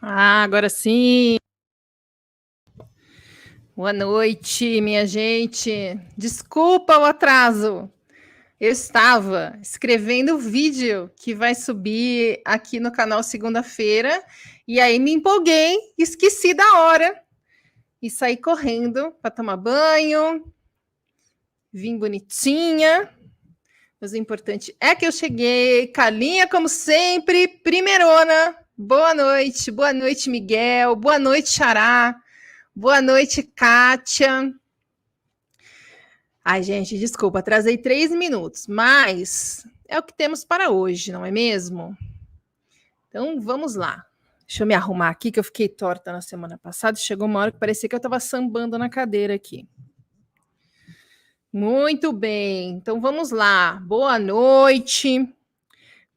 Agora sim. Boa noite, minha gente. Desculpa o atraso. Eu estava escrevendo o vídeo que vai subir aqui no canal segunda-feira e aí me empolguei, esqueci da hora e saí correndo para tomar banho. Vim bonitinha. Mas o importante é que eu cheguei. Carlinha, como sempre, primeirona. Boa noite, Miguel. Boa noite, Xará. Boa noite, Kátia. Ai, gente, desculpa, atrasei 3 minutos, mas é o que temos para hoje, não é mesmo? Então, vamos lá. Deixa eu me arrumar aqui, que eu fiquei torta na semana passada. Chegou uma hora que parecia que eu estava sambando na cadeira aqui. Muito bem, então vamos lá. Boa noite.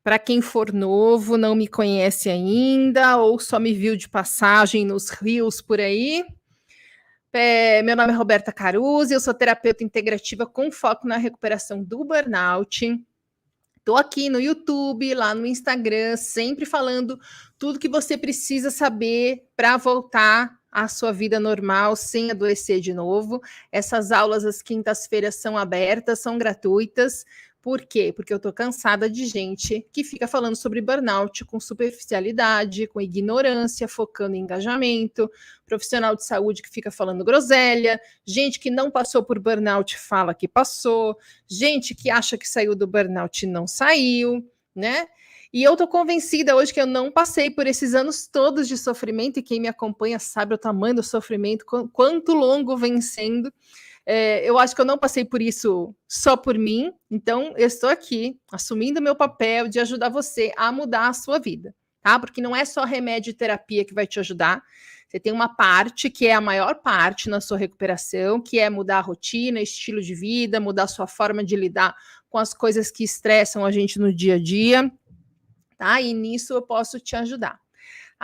Para quem for novo, não me conhece ainda, ou só me viu de passagem nos rios por aí, meu nome é Roberta Caruzzi, eu sou terapeuta integrativa com foco na recuperação do burnout. Estou aqui no YouTube, lá no Instagram, sempre falando tudo que você precisa saber para voltar à sua vida normal, sem adoecer de novo. Essas aulas às quintas-feiras são abertas, são gratuitas. Por quê? Porque eu estou cansada de gente que fica falando sobre burnout com superficialidade, com ignorância, focando em engajamento, profissional de saúde que fica falando groselha, gente que não passou por burnout fala que passou, gente que acha que saiu do burnout e não saiu, né? E eu tô convencida hoje que eu não passei por esses anos todos de sofrimento, e quem me acompanha sabe o tamanho do sofrimento, quanto longo vem sendo. Eu acho que eu não passei por isso só por mim, então eu estou aqui assumindo meu papel de ajudar você a mudar a sua vida, tá? Porque não é só remédio e terapia que vai te ajudar. Você tem uma parte que é a maior parte na sua recuperação, que é mudar a rotina, estilo de vida, mudar a sua forma de lidar com as coisas que estressam a gente no dia a dia, tá? E nisso eu posso te ajudar.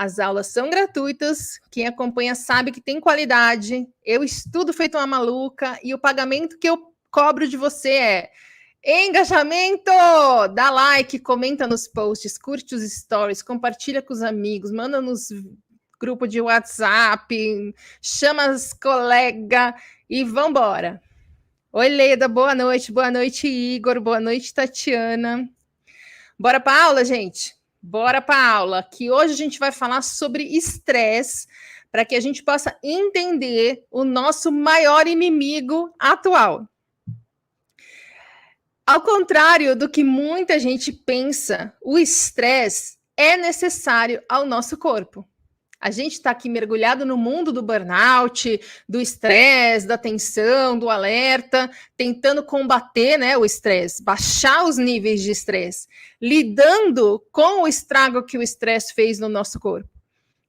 As aulas são gratuitas, quem acompanha sabe que tem qualidade, eu estudo feito uma maluca e o pagamento que eu cobro de você é engajamento! Dá like, comenta nos posts, curte os stories, compartilha com os amigos, manda nos grupo de WhatsApp, chama as colegas e vambora. Oi, Leda, boa noite, Igor, boa noite, Tatiana. Bora para aula, gente? Bora para a aula, que hoje a gente vai falar sobre estresse, para que a gente possa entender o nosso maior inimigo atual. Ao contrário do que muita gente pensa, o estresse é necessário ao nosso corpo. A gente está aqui mergulhado no mundo do burnout, do estresse, da tensão, do alerta, tentando combater, né, o estresse, baixar os níveis de estresse, lidando com o estrago que o estresse fez no nosso corpo.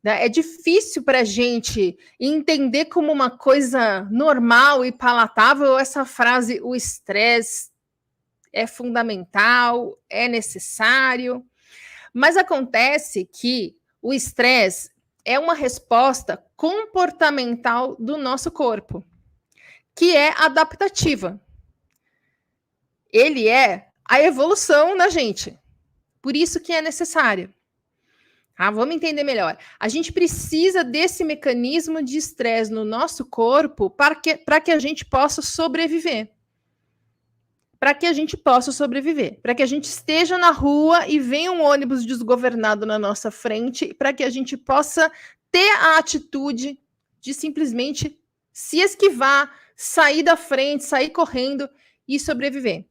É difícil para a gente entender como uma coisa normal e palatável essa frase: o estresse é fundamental, é necessário. Mas acontece que o estresse é uma resposta comportamental do nosso corpo, que é adaptativa. Ele é a evolução na gente. Por isso que é necessário. Vamos entender melhor. A gente precisa desse mecanismo de estresse no nosso corpo para que a gente possa sobreviver. Para que a gente possa sobreviver, para que a gente esteja na rua e venha um ônibus desgovernado na nossa frente, para que a gente possa ter a atitude de simplesmente se esquivar, sair da frente, sair correndo e sobreviver.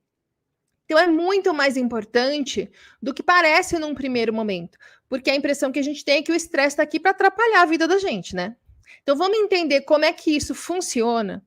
Então é muito mais importante do que parece num primeiro momento, porque a impressão que a gente tem é que o estresse está aqui para atrapalhar a vida da gente, né? Então vamos entender como é que isso funciona,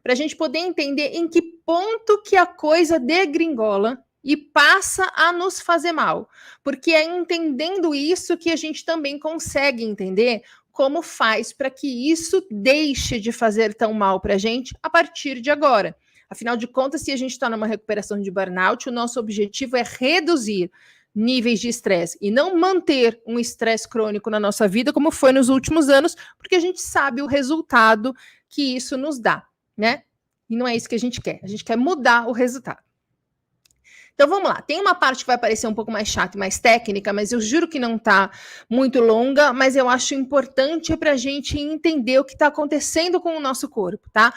para a gente poder entender em que ponto que a coisa degringola e passa a nos fazer mal. Porque é entendendo isso que a gente também consegue entender como faz para que isso deixe de fazer tão mal para a gente a partir de agora. Afinal de contas, se a gente está numa recuperação de burnout, o nosso objetivo é reduzir níveis de estresse e não manter um estresse crônico na nossa vida, como foi nos últimos anos, porque a gente sabe o resultado que isso nos dá, né? E não é isso que a gente quer mudar o resultado. Então vamos lá, tem uma parte que vai parecer um pouco mais chata e mais técnica, mas eu juro que não está muito longa, mas eu acho importante para a gente entender o que está acontecendo com o nosso corpo, tá?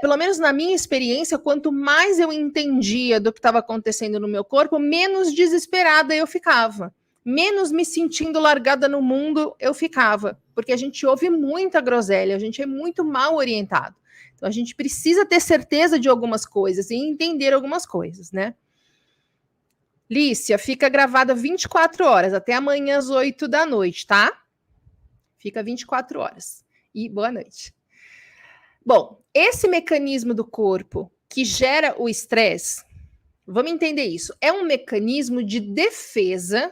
Pelo menos na minha experiência, quanto mais eu entendia do que estava acontecendo no meu corpo, menos desesperada eu ficava, menos me sentindo largada no mundo eu ficava, porque a gente ouve muita groselha, a gente é muito mal orientado. Então a gente precisa ter certeza de algumas coisas e entender algumas coisas, né? Lícia, fica gravada 24 horas, até amanhã às 8 da noite, tá? Fica 24 horas. E boa noite. Bom, esse mecanismo do corpo que gera o estresse, vamos entender isso, é um mecanismo de defesa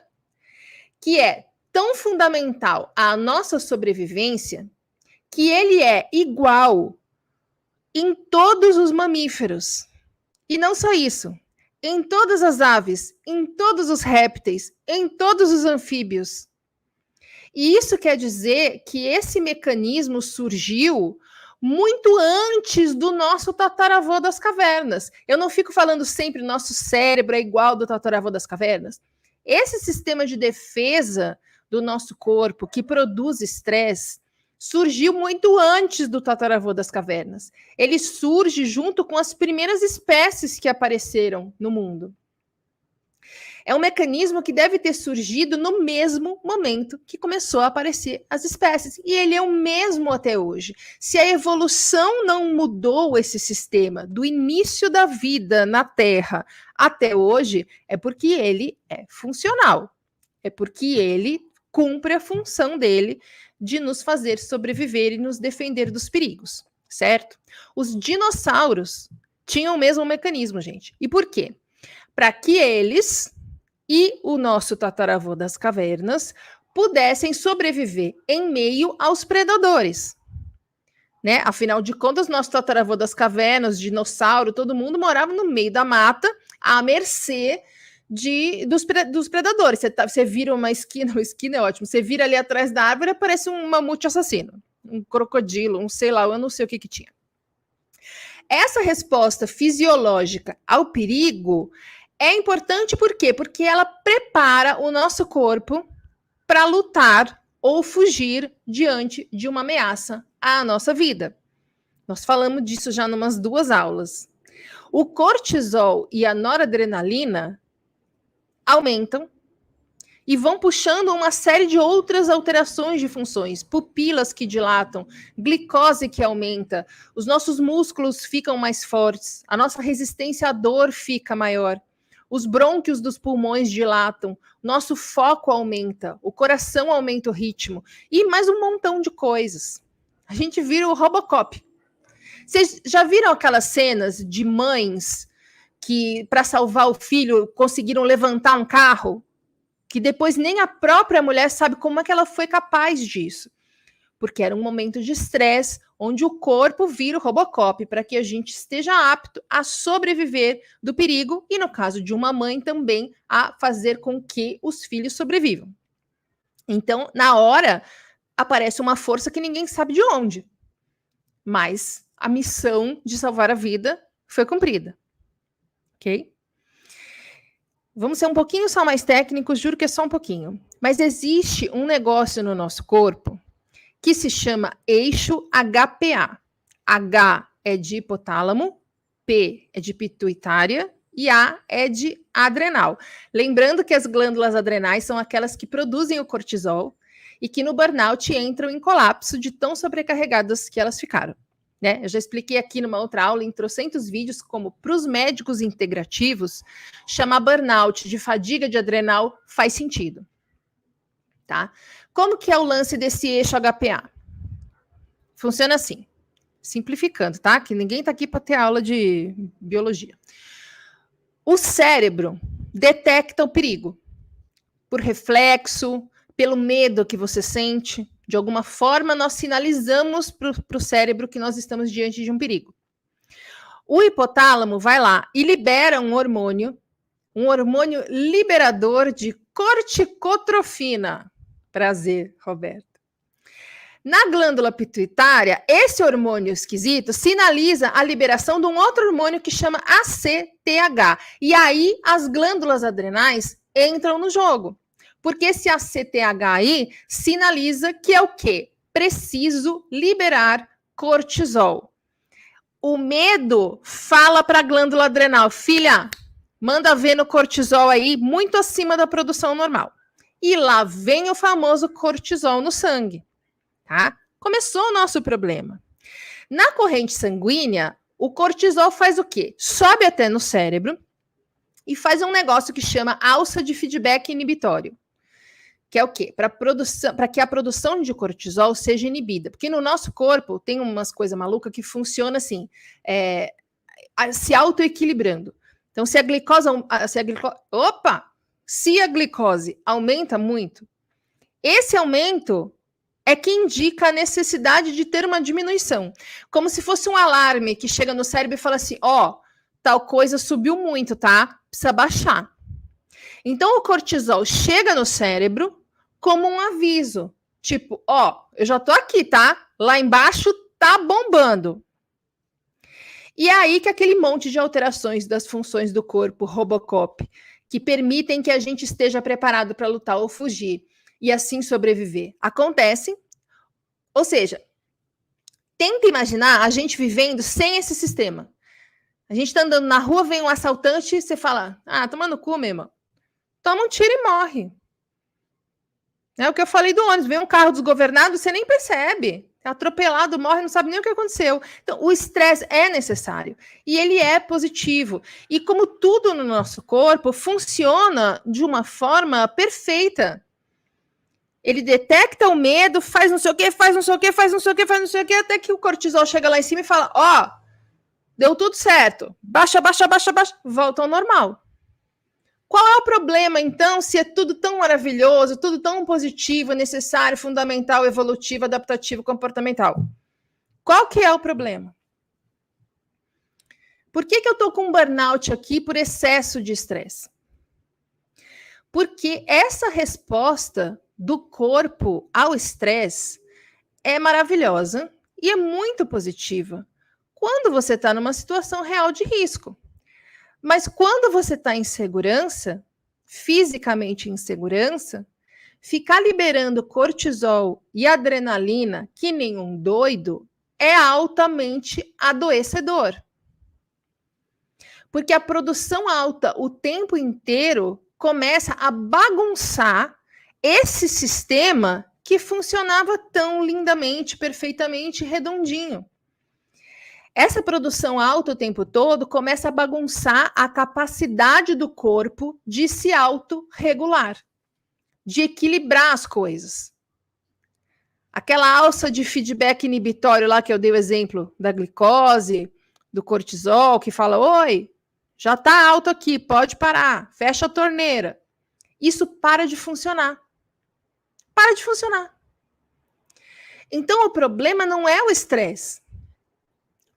que é tão fundamental à nossa sobrevivência que ele é igual em todos os mamíferos. E não só isso, em todas as aves, em todos os répteis, em todos os anfíbios. E isso quer dizer que esse mecanismo surgiu muito antes do nosso tataravô das cavernas. Eu não fico falando sempre nosso cérebro é igual ao do tataravô das cavernas. Esse sistema de defesa do nosso corpo que produz estresse surgiu muito antes do tataravô das cavernas. Ele surge junto com as primeiras espécies que apareceram no mundo. É um mecanismo que deve ter surgido no mesmo momento que começou a aparecer as espécies. E ele é o mesmo até hoje. Se a evolução não mudou esse sistema do início da vida na Terra até hoje, é porque ele é funcional. É porque ele cumpre a função dele de nos fazer sobreviver e nos defender dos perigos, certo? Os dinossauros tinham o mesmo mecanismo, gente. E por quê? Para que eles e o nosso tataravô das cavernas pudessem sobreviver em meio aos predadores, né? Afinal de contas, nosso tataravô das cavernas, dinossauro, todo mundo morava no meio da mata, à mercê dos predadores. Você vira uma esquina é ótimo, você vira ali atrás da árvore, parece um mamute assassino, um crocodilo, um sei lá, eu não sei o que tinha. Essa resposta fisiológica ao perigo é importante por quê? Porque ela prepara o nosso corpo para lutar ou fugir diante de uma ameaça à nossa vida. Nós falamos disso já em umas 2 aulas. O cortisol e a noradrenalina aumentam e vão puxando uma série de outras alterações de funções, pupilas que dilatam, glicose que aumenta, os nossos músculos ficam mais fortes, a nossa resistência à dor fica maior, os brônquios dos pulmões dilatam, nosso foco aumenta, o coração aumenta o ritmo e mais um montão de coisas. A gente vira o Robocop. Vocês já viram aquelas cenas de mães que, para salvar o filho, conseguiram levantar um carro? Que depois nem a própria mulher sabe como é que ela foi capaz disso. Porque era um momento de estresse, onde o corpo vira o Robocop para que a gente esteja apto a sobreviver do perigo e, no caso de uma mãe, também a fazer com que os filhos sobrevivam. Então, na hora, aparece uma força que ninguém sabe de onde. Mas a missão de salvar a vida foi cumprida. Ok? Vamos ser um pouquinho só mais técnicos, juro que é só um pouquinho. Mas existe um negócio no nosso corpo que se chama eixo HPA. H é de hipotálamo, P é de pituitária e A é de adrenal. Lembrando que as glândulas adrenais são aquelas que produzem o cortisol e que no burnout entram em colapso de tão sobrecarregadas que elas ficaram. Né? Eu já expliquei aqui numa outra aula, em trocentos vídeos, como para os médicos integrativos, chamar burnout de fadiga de adrenal faz sentido. Tá? Como que é o lance desse eixo HPA? Funciona assim, simplificando, tá? Que ninguém está aqui para ter aula de biologia. O cérebro detecta o perigo por reflexo, pelo medo que você sente. De alguma forma, nós sinalizamos para o cérebro que nós estamos diante de um perigo. O hipotálamo vai lá e libera um hormônio liberador de corticotrofina. Prazer, Roberto. Na glândula pituitária, esse hormônio esquisito sinaliza a liberação de um outro hormônio que chama ACTH. E aí as glândulas adrenais entram no jogo. Porque esse ACTH aí sinaliza que é o quê? Preciso liberar cortisol. O medo fala para a glândula adrenal, filha, manda ver no cortisol aí, muito acima da produção normal. E lá vem o famoso cortisol no sangue. Tá? Começou o nosso problema. Na corrente sanguínea, o cortisol faz o quê? Sobe até no cérebro e faz um negócio que chama alça de feedback inibitório. Que é o quê? Para que a produção de cortisol seja inibida. Porque no nosso corpo tem umas coisas malucas que funcionam assim, se autoequilibrando. Então, se a glicose aumenta muito, esse aumento é que indica a necessidade de ter uma diminuição. Como se fosse um alarme que chega no cérebro e fala assim, tal coisa subiu muito, tá? Precisa baixar. Então, o cortisol chega no cérebro como um aviso. Tipo, eu já tô aqui, tá? Lá embaixo tá bombando. E é aí que aquele monte de alterações das funções do corpo, Robocop, que permitem que a gente esteja preparado para lutar ou fugir, e assim sobreviver, acontecem. Ou seja, tenta imaginar a gente vivendo sem esse sistema. A gente tá andando na rua, vem um assaltante e você fala, toma no cu, meu irmão. Toma um tiro e morre. É o que eu falei do ônibus, vem um carro desgovernado, você nem percebe. É atropelado, morre, não sabe nem o que aconteceu. Então, o estresse é necessário. E ele é positivo. E como tudo no nosso corpo, funciona de uma forma perfeita. Ele detecta o medo, faz não sei o quê, faz não sei o quê, faz não sei o quê, faz não sei o quê, até que o cortisol chega lá em cima e fala, deu tudo certo. Baixa, volta ao normal. Qual é o problema, então, se é tudo tão maravilhoso, tudo tão positivo, necessário, fundamental, evolutivo, adaptativo, comportamental? Qual que é o problema? Por que eu tô com um burnout aqui por excesso de estresse? Porque essa resposta do corpo ao estresse é maravilhosa e é muito positiva quando você está numa situação real de risco. Mas quando você está em segurança, fisicamente em segurança, ficar liberando cortisol e adrenalina, que nem um doido, é altamente adoecedor. Porque a produção alta o tempo inteiro começa a bagunçar esse sistema que funcionava tão lindamente, perfeitamente, redondinho. Essa produção alta o tempo todo começa a bagunçar a capacidade do corpo de se autorregular, de equilibrar as coisas. Aquela alça de feedback inibitório lá que eu dei o exemplo da glicose, do cortisol, que fala, oi, já está alto aqui, pode parar, fecha a torneira. Isso para de funcionar. Para de funcionar. Então, o problema não é o estresse.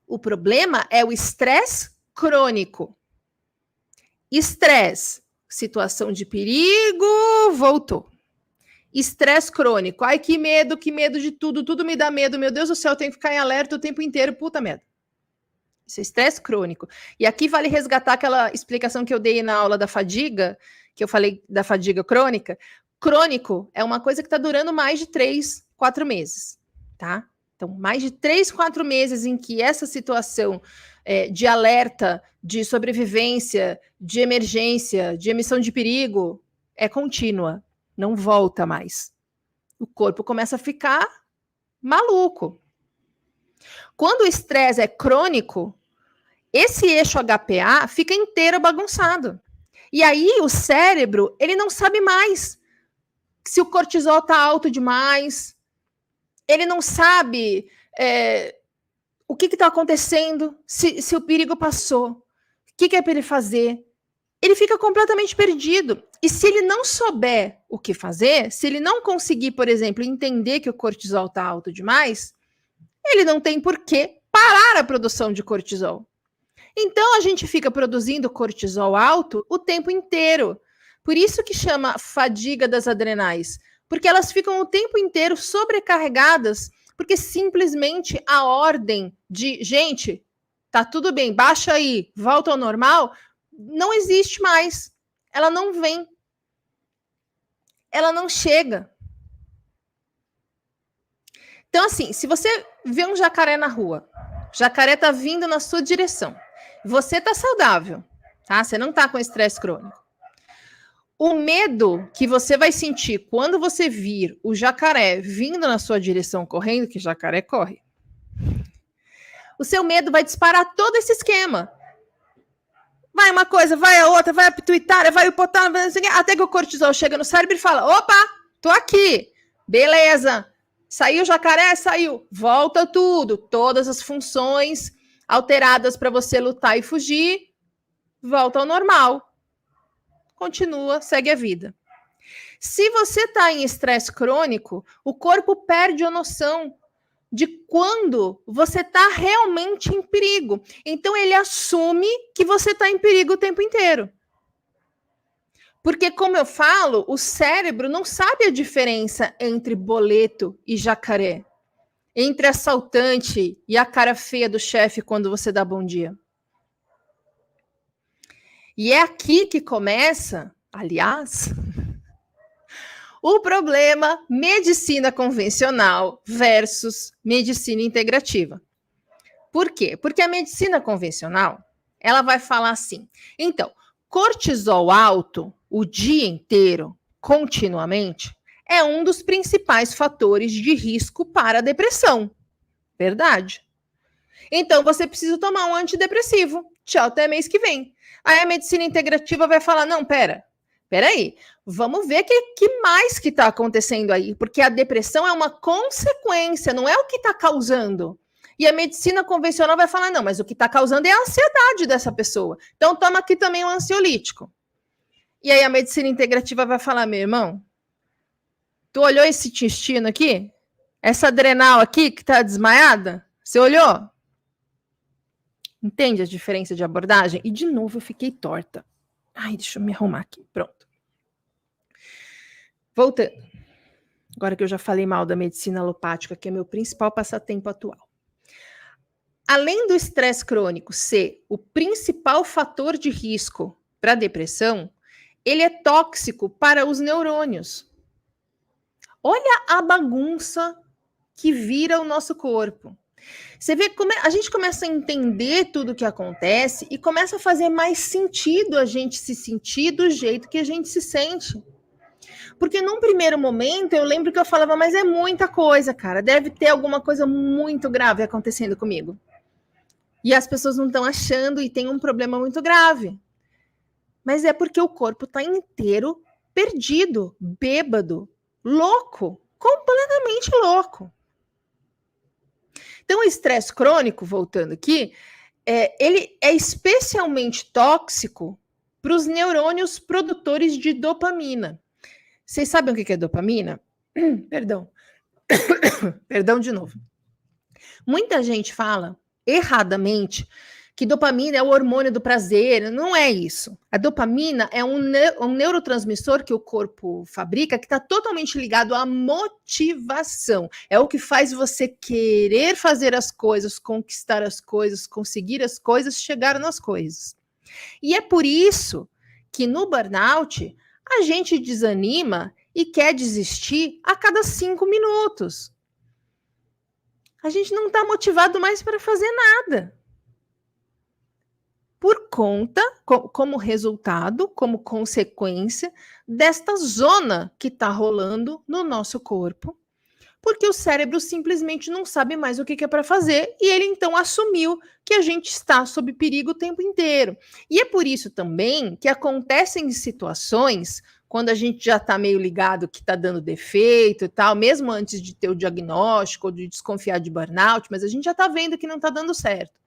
O problema é o estresse crônico. Estresse, situação de perigo, voltou. Estresse crônico. Ai, que medo de tudo, tudo me dá medo. Meu Deus do céu, eu tenho que ficar em alerta o tempo inteiro, puta merda. Isso é estresse crônico. E aqui vale resgatar aquela explicação que eu dei na aula da fadiga, que eu falei da fadiga crônica. Crônico é uma coisa que está durando mais de 3, 4 meses, tá? Então, mais de 3, 4 meses em que essa situação de alerta, de sobrevivência, de emergência, de emissão de perigo, é contínua, não volta mais. O corpo começa a ficar maluco. Quando o estresse é crônico, esse eixo HPA fica inteiro bagunçado. E aí o cérebro, ele não sabe mais se o cortisol está alto demais, ele não sabe o que está acontecendo, se o perigo passou, o que é para ele fazer. Ele fica completamente perdido. E se ele não souber o que fazer, se ele não conseguir, por exemplo, entender que o cortisol está alto demais, ele não tem por que parar a produção de cortisol. Então, a gente fica produzindo cortisol alto o tempo inteiro. Por isso que chama fadiga das adrenais. Porque elas ficam o tempo inteiro sobrecarregadas, porque simplesmente a ordem de, gente, tá tudo bem, baixa aí, volta ao normal, não existe mais. Ela não vem. Ela não chega. Então, assim, se você vê um jacaré na rua, o jacaré tá vindo na sua direção, você tá saudável, tá? Você não tá com estresse crônico. O medo que você vai sentir quando você vir o jacaré vindo na sua direção correndo, que jacaré corre, o seu medo vai disparar todo esse esquema. Vai uma coisa, vai a outra, vai a pituitária, vai o hipotálamo, até que o cortisol chega no cérebro e fala, opa, tô aqui, beleza, saiu o jacaré, saiu, volta tudo, todas as funções alteradas para você lutar e fugir, volta ao normal. Continua, segue a vida. Se você está em estresse crônico, o corpo perde a noção de quando você está realmente em perigo. Então, ele assume que você está em perigo o tempo inteiro. Porque, como eu falo, o cérebro não sabe a diferença entre boleto e jacaré, entre assaltante e a cara feia do chefe quando você dá bom dia. E é aqui que começa, aliás, o problema medicina convencional versus medicina integrativa. Por quê? Porque a medicina convencional, ela vai falar assim, então, cortisol alto o dia inteiro, continuamente, é um dos principais fatores de risco para a depressão. Verdade. Então, você precisa tomar um antidepressivo. Tchau, até mês que vem. Aí a medicina integrativa vai falar, não, peraí, vamos ver o que mais que está acontecendo aí, porque a depressão é uma consequência, não é o que está causando. E a medicina convencional vai falar, não, mas o que está causando é a ansiedade dessa pessoa. Então toma aqui também um ansiolítico. E aí a medicina integrativa vai falar, meu irmão, tu olhou esse intestino aqui? Essa adrenal aqui que está desmaiada? Você olhou? Entende a diferença de abordagem? E de novo eu fiquei torta. Ai, deixa eu me arrumar aqui. Pronto. Voltando. Agora que eu já falei mal da medicina alopática, que é meu principal passatempo atual. Além do estresse crônico ser o principal fator de risco para a depressão, ele é tóxico para os neurônios. Olha a bagunça que vira o nosso corpo. Você vê como a gente começa a entender tudo o que acontece e começa a fazer mais sentido a gente se sentir do jeito que a gente se sente. Porque num primeiro momento eu lembro que eu falava, mas é muita coisa, cara. Deve ter alguma coisa muito grave acontecendo comigo. E as pessoas não estão achando e tem um problema muito grave. Mas é porque o corpo está inteiro perdido, bêbado, louco, completamente louco. Então, o estresse crônico, voltando aqui, ele é especialmente tóxico para os neurônios produtores de dopamina. Vocês sabem o que é dopamina? Perdão. Perdão de novo. Muita gente fala, erradamente, que dopamina é o hormônio do prazer. Não é isso. A dopamina é um neurotransmissor que o corpo fabrica que está totalmente ligado à motivação. É o que faz você querer fazer as coisas, conquistar as coisas, conseguir as coisas, chegar nas coisas. E é por isso que no burnout a gente desanima e quer desistir a cada 5 minutos. A gente não está motivado mais para fazer nada. Por conta, como resultado, como consequência desta zona que está rolando no nosso corpo, porque o cérebro simplesmente não sabe mais o que é para fazer e ele então assumiu que a gente está sob perigo o tempo inteiro. E é por isso também que acontecem situações quando a gente já está meio ligado que está dando defeito e tal, mesmo antes de ter o diagnóstico ou de desconfiar de burnout, mas a gente já está vendo que não está dando certo.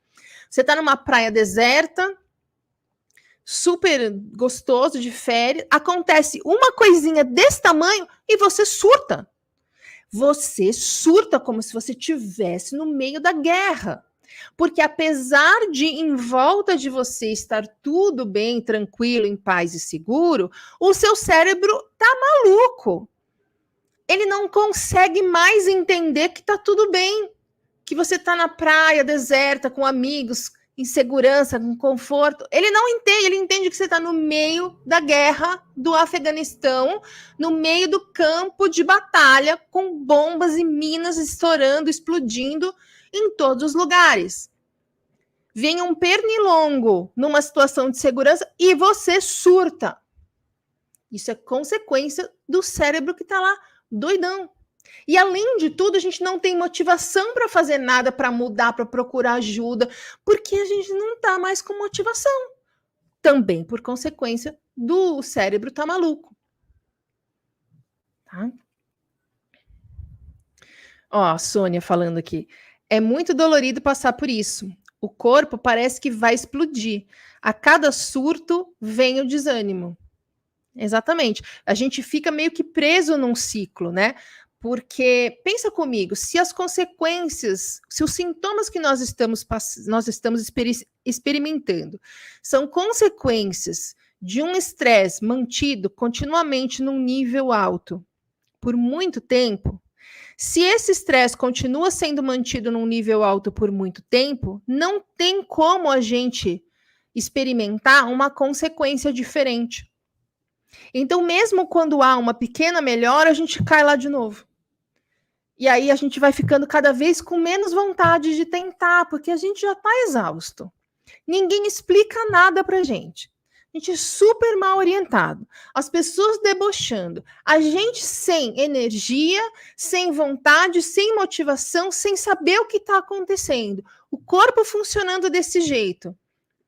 Você está numa praia deserta, super gostoso de férias, acontece uma coisinha desse tamanho e você surta. Você surta como se você estivesse no meio da guerra. Porque apesar de em volta de você estar tudo bem, tranquilo, em paz e seguro, o seu cérebro tá maluco. ele não consegue mais entender que tá tudo bem, que você tá na praia deserta com amigos, em segurança, com conforto. Ele não entende, ele entende que você está no meio da guerra do Afeganistão, no meio do campo de batalha, com bombas e minas estourando, explodindo em todos os lugares. Vem um pernilongo numa situação de segurança e você surta. Isso é consequência do cérebro que está lá doidão. E além de tudo, a gente não tem motivação para fazer nada, para mudar, para procurar ajuda, porque a gente não está mais com motivação. Também por consequência do cérebro tá maluco. Tá? Ó, a Sônia falando aqui. É muito dolorido passar por isso. O corpo parece que vai explodir. A cada surto vem o desânimo. Exatamente. A gente fica meio que preso num ciclo, né? Porque, pensa comigo, se as consequências, se os sintomas que nós estamos experimentando são consequências de um estresse mantido continuamente num nível alto por muito tempo, se esse estresse continua sendo mantido num nível alto por muito tempo, não tem como a gente experimentar uma consequência diferente. Então, mesmo quando há uma pequena melhora, a gente cai lá de novo. E aí a gente vai ficando cada vez com menos vontade de tentar, porque a gente já está exausto. Ninguém explica nada pra gente. A gente é super mal orientado. As pessoas debochando. A gente sem energia, sem vontade, sem motivação, sem saber o que está acontecendo. O corpo funcionando desse jeito.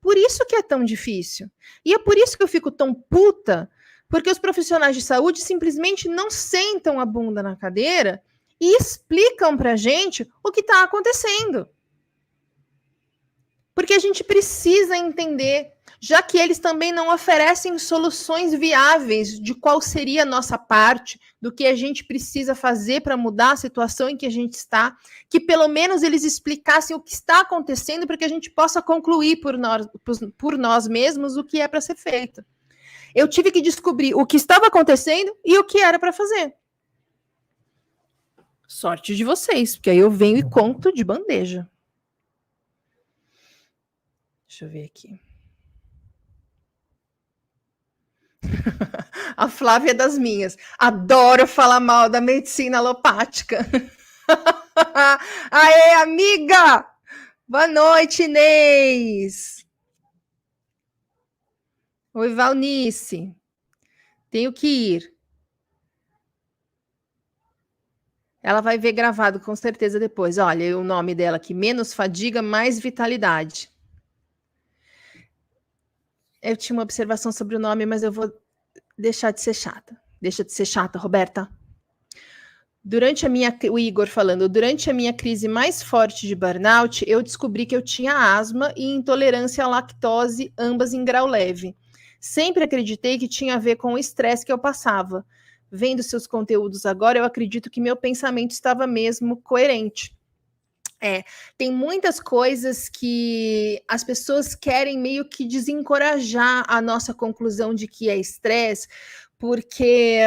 Por isso que é tão difícil. E é por isso que eu fico tão puta, porque os profissionais de saúde simplesmente não sentam a bunda na cadeira e explicam pra gente o que está acontecendo. Porque a gente precisa entender, já que eles também não oferecem soluções viáveis de qual seria a nossa parte, do que a gente precisa fazer para mudar a situação em que a gente está, que pelo menos eles explicassem o que está acontecendo para que a gente possa concluir por nós mesmos o que é para ser feito. Eu tive que descobrir o que estava acontecendo e o que era para fazer. Sorte de vocês, porque aí eu venho e conto de bandeja. Deixa eu ver aqui. A Flávia é das minhas. Adoro falar mal da medicina alopática. Aê, amiga! Boa noite, Inês. Oi, Valnice. Tenho que ir. Ela vai ver gravado com certeza depois. Olha, o nome dela aqui, menos fadiga, mais vitalidade. Eu tinha uma observação sobre o nome, mas eu vou deixar de ser chata. Deixa de ser chata, Roberta. O Igor falando, durante a minha crise mais forte de burnout, eu descobri que eu tinha asma e intolerância à lactose, ambas em grau leve. Sempre acreditei que tinha a ver com o estresse que eu passava. Vendo seus conteúdos agora, eu acredito que meu pensamento estava mesmo coerente. Tem muitas coisas que as pessoas querem meio que desencorajar a nossa conclusão de que é estresse, porque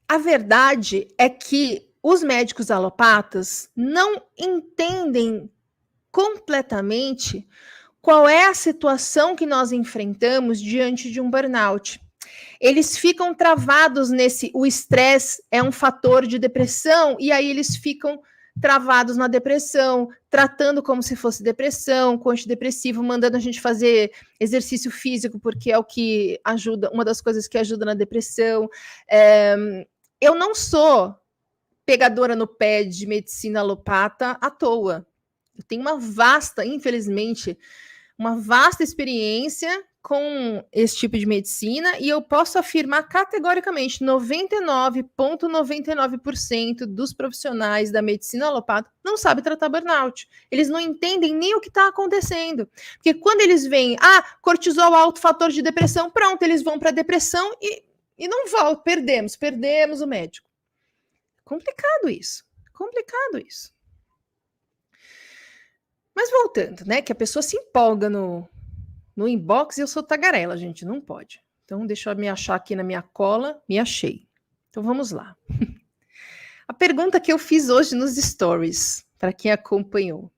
a verdade é que os médicos alopatas não entendem completamente qual é a situação que nós enfrentamos diante de um burnout. Eles ficam travados o estresse é um fator de depressão, e aí eles ficam travados na depressão, tratando como se fosse depressão, com antidepressivo, mandando a gente fazer exercício físico, porque é o que ajuda, uma das coisas que ajuda na depressão. Eu não sou pegadora no pé de medicina alopata à toa. Eu tenho infelizmente, uma vasta experiência com esse tipo de medicina, e eu posso afirmar categoricamente, 99,99% dos profissionais da medicina alopata não sabem tratar burnout. Eles não entendem nem o que está acontecendo. Porque quando eles veem, cortisol alto, fator de depressão, pronto, eles vão para a depressão e não voltam, perdemos o médico. Complicado isso. Mas voltando, né, que a pessoa se empolga no inbox e eu sou tagarela, gente, não pode. Então, deixa eu me achar aqui na minha cola. Me achei. Então, vamos lá. A pergunta que eu fiz hoje nos stories, para quem acompanhou.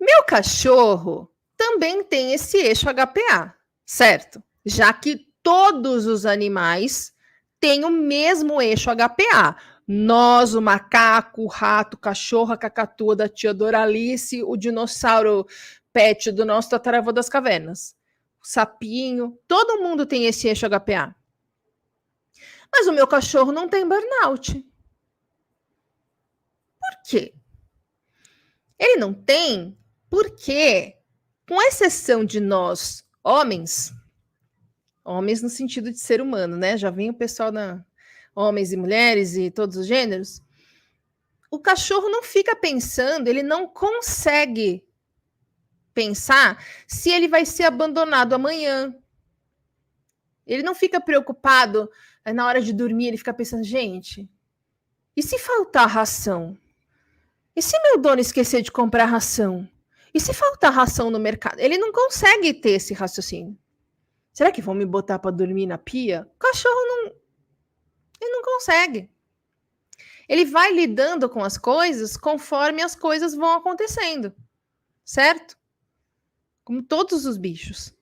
Meu cachorro também tem esse eixo HPA, certo? Já que todos os animais têm o mesmo eixo HPA. Nós, o macaco, o rato, o cachorro, a cacatua da tia Doralice, o dinossauro pet do nosso tataravô das cavernas, o sapinho, todo mundo tem esse eixo HPA. Mas o meu cachorro não tem burnout. Por quê? Ele não tem porque, com exceção de nós, homens no sentido de ser humano, né? Já vem o pessoal homens e mulheres e todos os gêneros. O cachorro não fica pensando, ele não consegue pensar se ele vai ser abandonado amanhã. Ele não fica preocupado na hora de dormir, ele fica pensando, gente, e se faltar ração? E se meu dono esquecer de comprar ração? E se faltar ração no mercado? Ele não consegue ter esse raciocínio. Será que vão me botar para dormir na pia? O cachorro ele não consegue. Ele vai lidando com as coisas conforme as coisas vão acontecendo, certo? Como todos os bichos.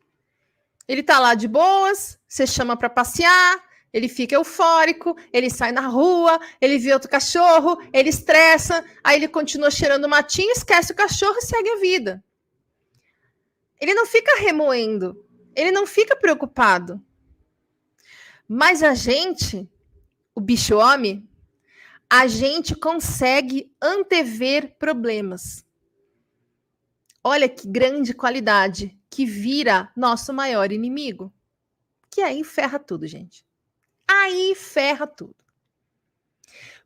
Ele tá lá de boas, você chama para passear, ele fica eufórico, ele sai na rua, ele vê outro cachorro, ele estressa, aí ele continua cheirando matinho, esquece o cachorro e segue a vida. Ele não fica remoendo, ele não fica preocupado. Mas a gente, o bicho homem, a gente consegue antever problemas. Olha que grande qualidade que vira nosso maior inimigo. Que aí ferra tudo, gente. Aí ferra tudo.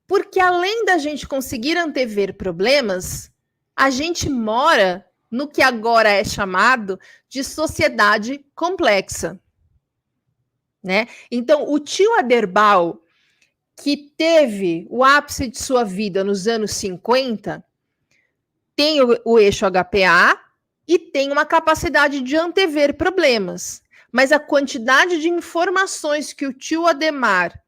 Porque além da gente conseguir antever problemas, a gente mora no que agora é chamado de sociedade complexa. Né? Então, o tio Aderbal, que teve o ápice de sua vida nos anos 50, tem o eixo HPA e tem uma capacidade de antever problemas. Mas a quantidade de informações que o tio Ademar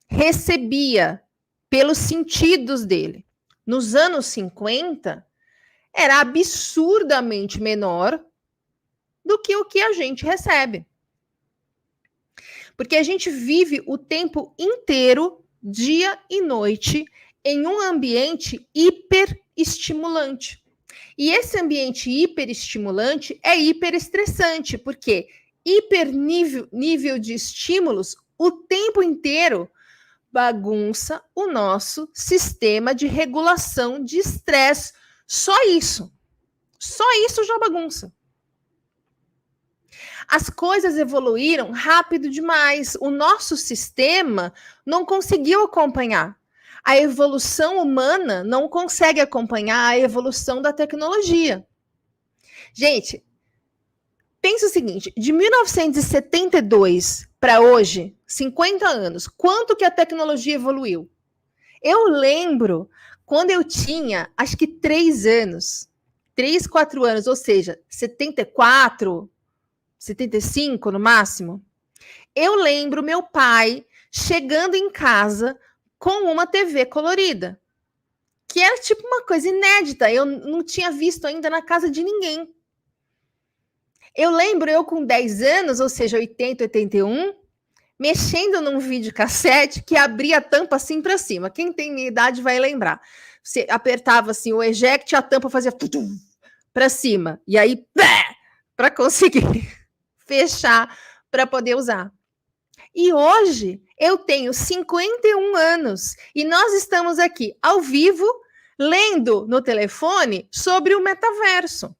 recebia pelos sentidos dele nos anos 50 era absurdamente menor do que o que a gente recebe. Porque a gente vive o tempo inteiro, dia e noite, em um ambiente hiperestimulante. E esse ambiente hiperestimulante é hiperestressante, porque nível de estímulos o tempo inteiro bagunça o nosso sistema de regulação de estresse. Só isso já bagunça. As coisas evoluíram rápido demais. O nosso sistema não conseguiu acompanhar. A evolução humana não consegue acompanhar a evolução da tecnologia. Gente, pensa o seguinte, de 1972 para hoje, 50 anos, quanto que a tecnologia evoluiu? Eu lembro quando eu tinha, acho que 3 anos, 3, 4 anos, ou seja, 74, 75 no máximo, eu lembro meu pai chegando em casa com uma TV colorida, que era tipo uma coisa inédita, eu não tinha visto ainda na casa de ninguém. Eu lembro eu com 10 anos, ou seja, 80, 81, mexendo num videocassete que abria a tampa assim para cima. Quem tem minha idade vai lembrar. Você apertava assim o eject e a tampa fazia para cima. E aí, para conseguir fechar para poder usar. E hoje eu tenho 51 anos e nós estamos aqui ao vivo lendo no telefone sobre o metaverso.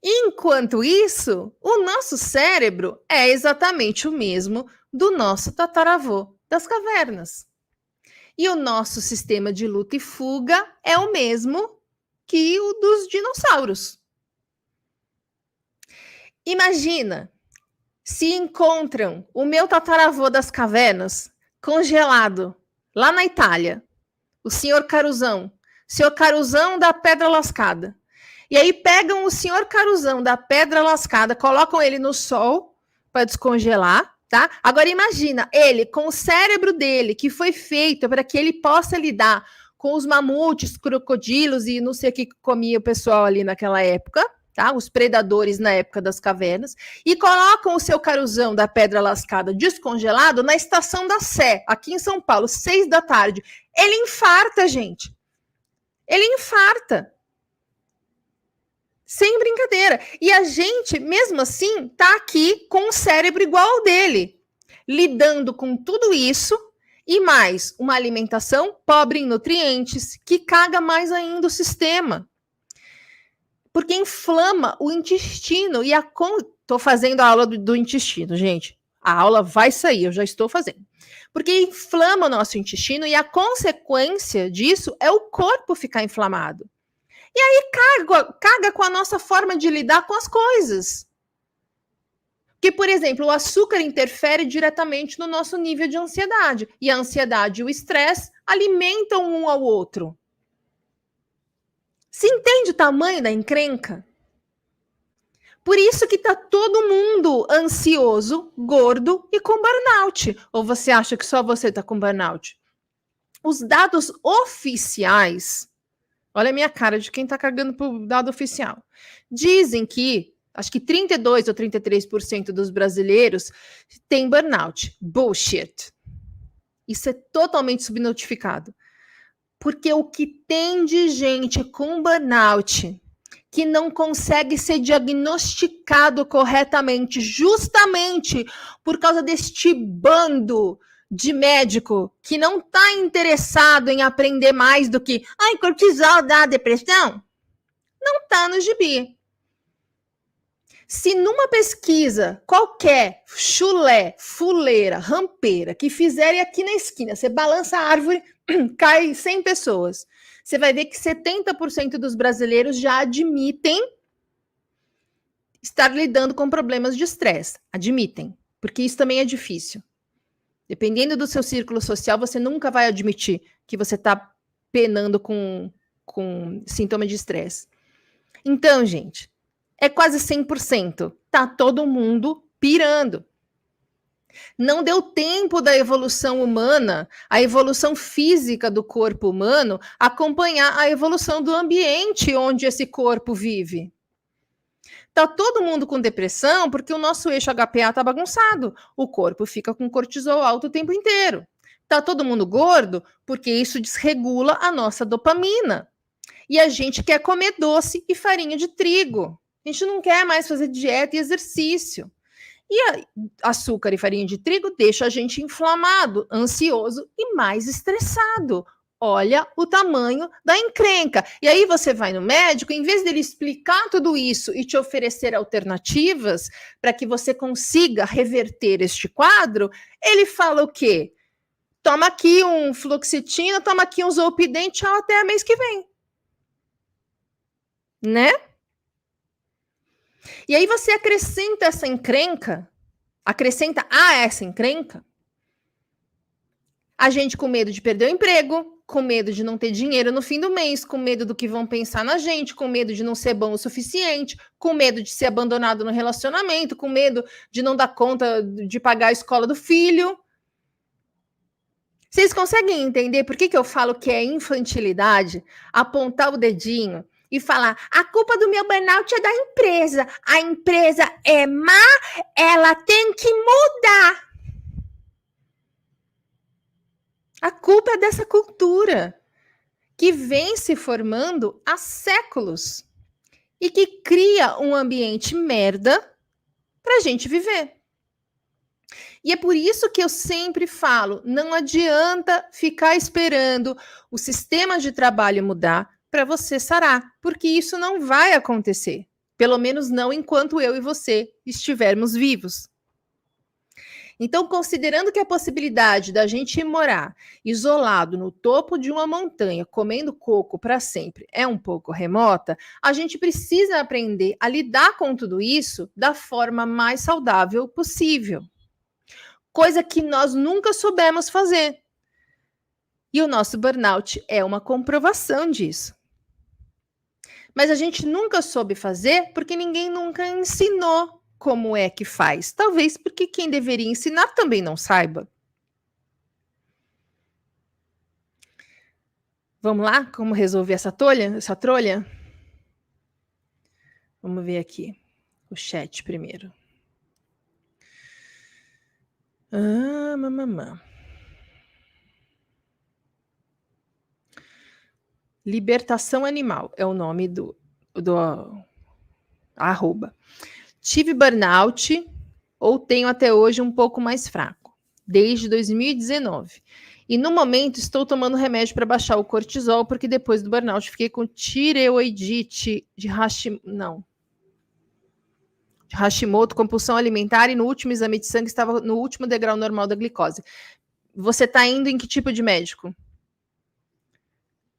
Enquanto isso, o nosso cérebro é exatamente o mesmo do nosso tataravô das cavernas. E o nosso sistema de luta e fuga é o mesmo que o dos dinossauros. Imagina se encontram o meu tataravô das cavernas congelado lá na Itália, o senhor Caruzão da Pedra Lascada. E aí pegam o senhor Caruzão da Pedra Lascada, colocam ele no sol para descongelar, tá? Agora imagina ele com o cérebro dele, que foi feito para que ele possa lidar com os mamutes, crocodilos e não sei o que comia o pessoal ali naquela época, tá? Os predadores na época das cavernas, e colocam o seu Caruzão da Pedra Lascada descongelado na Estação da Sé, aqui em São Paulo, 6 da tarde. Ele infarta, gente. Ele infarta. Sem brincadeira. E a gente, mesmo assim, tá aqui com um cérebro igual ao dele, lidando com tudo isso e mais uma alimentação pobre em nutrientes, que caga mais ainda o sistema. Porque inflama o intestino e tô fazendo a aula do intestino, gente. A aula vai sair, eu já estou fazendo. Porque inflama o nosso intestino e a consequência disso é o corpo ficar inflamado. E aí caga com a nossa forma de lidar com as coisas. Que, por exemplo, o açúcar interfere diretamente no nosso nível de ansiedade. E a ansiedade e o estresse alimentam um ao outro. Se entende o tamanho da encrenca? Por isso que tá todo mundo ansioso, gordo e com burnout. Ou você acha que só você tá com burnout? Os dados oficiais, olha a minha cara de quem tá cagando pro dado oficial, dizem que acho que 32 ou 33% dos brasileiros têm burnout. Bullshit. Isso é totalmente subnotificado. Porque o que tem de gente com burnout que não consegue ser diagnosticado corretamente, justamente por causa deste bando de médico que não está interessado em aprender mais do que cortisol dá depressão, não está no gibi. Se numa pesquisa qualquer, chulé, fuleira, rampeira, que fizerem aqui na esquina, você balança a árvore, cai 100 pessoas, você vai ver que 70% dos brasileiros já admitem estar lidando com problemas de estresse. Admitem, porque isso também é difícil. Dependendo do seu círculo social, você nunca vai admitir que você está penando com sintoma de estresse. Então, gente, é quase 100%. Tá todo mundo pirando. Não deu tempo da evolução humana, a evolução física do corpo humano, acompanhar a evolução do ambiente onde esse corpo vive. Tá todo mundo com depressão porque o nosso eixo HPA tá bagunçado. O corpo fica com cortisol alto o tempo inteiro. Tá todo mundo gordo porque isso desregula a nossa dopamina. E a gente quer comer doce e farinha de trigo. A gente não quer mais fazer dieta e exercício. E açúcar e farinha de trigo deixa a gente inflamado, ansioso e mais estressado. Olha o tamanho da encrenca. E aí você vai no médico, em vez dele explicar tudo isso e te oferecer alternativas para que você consiga reverter este quadro, ele fala o quê? Toma aqui um fluoxetina, toma aqui um zolpidem, tchau, até mês que vem. Né? E aí você acrescenta essa encrenca, a gente com medo de perder o emprego, com medo de não ter dinheiro no fim do mês, com medo do que vão pensar na gente, com medo de não ser bom o suficiente, com medo de ser abandonado no relacionamento, com medo de não dar conta de pagar a escola do filho. Vocês conseguem entender por que eu falo que é infantilidade? Apontar o dedinho e falar, a culpa do meu burnout é da empresa. A empresa é má, ela tem que mudar. A culpa é dessa cultura que vem se formando há séculos e que cria um ambiente merda para a gente viver. E é por isso que eu sempre falo, não adianta ficar esperando o sistema de trabalho mudar para você sarar, porque isso não vai acontecer. Pelo menos não enquanto eu e você estivermos vivos. Então, considerando que a possibilidade da gente morar isolado no topo de uma montanha, comendo coco para sempre, é um pouco remota, a gente precisa aprender a lidar com tudo isso da forma mais saudável possível. Coisa que nós nunca soubemos fazer. E o nosso burnout é uma comprovação disso. Mas a gente nunca soube fazer porque ninguém nunca ensinou como é que faz. Talvez porque quem deveria ensinar também não saiba. Vamos lá? Como resolver essa trolha? Vamos ver aqui o chat primeiro. Mamamã. Libertação Animal é o nome do arroba. Tive burnout ou tenho até hoje um pouco mais fraco, desde 2019. E no momento estou tomando remédio para baixar o cortisol, porque depois do burnout fiquei com tireoidite de Hashimoto, compulsão alimentar, e no último exame de sangue estava no último degrau normal da glicose. Você está indo em que tipo de médico?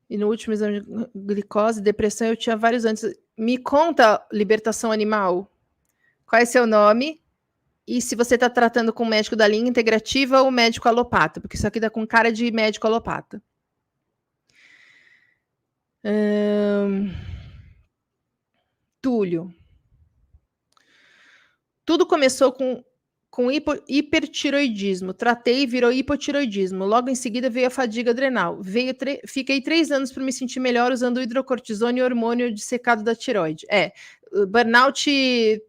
E no último exame de glicose, depressão, eu tinha vários antes. Me conta, Libertação Animal, qual é seu nome? E se você está tratando com o médico da linha integrativa ou médico alopata? Porque isso aqui dá com cara de médico alopata. Túlio. Tudo começou com hipertiroidismo. Tratei e virou hipotiroidismo. Logo em seguida veio a fadiga adrenal. Fiquei 3 anos para me sentir melhor usando hidrocortisona e hormônio de secado da tiroide. O burnout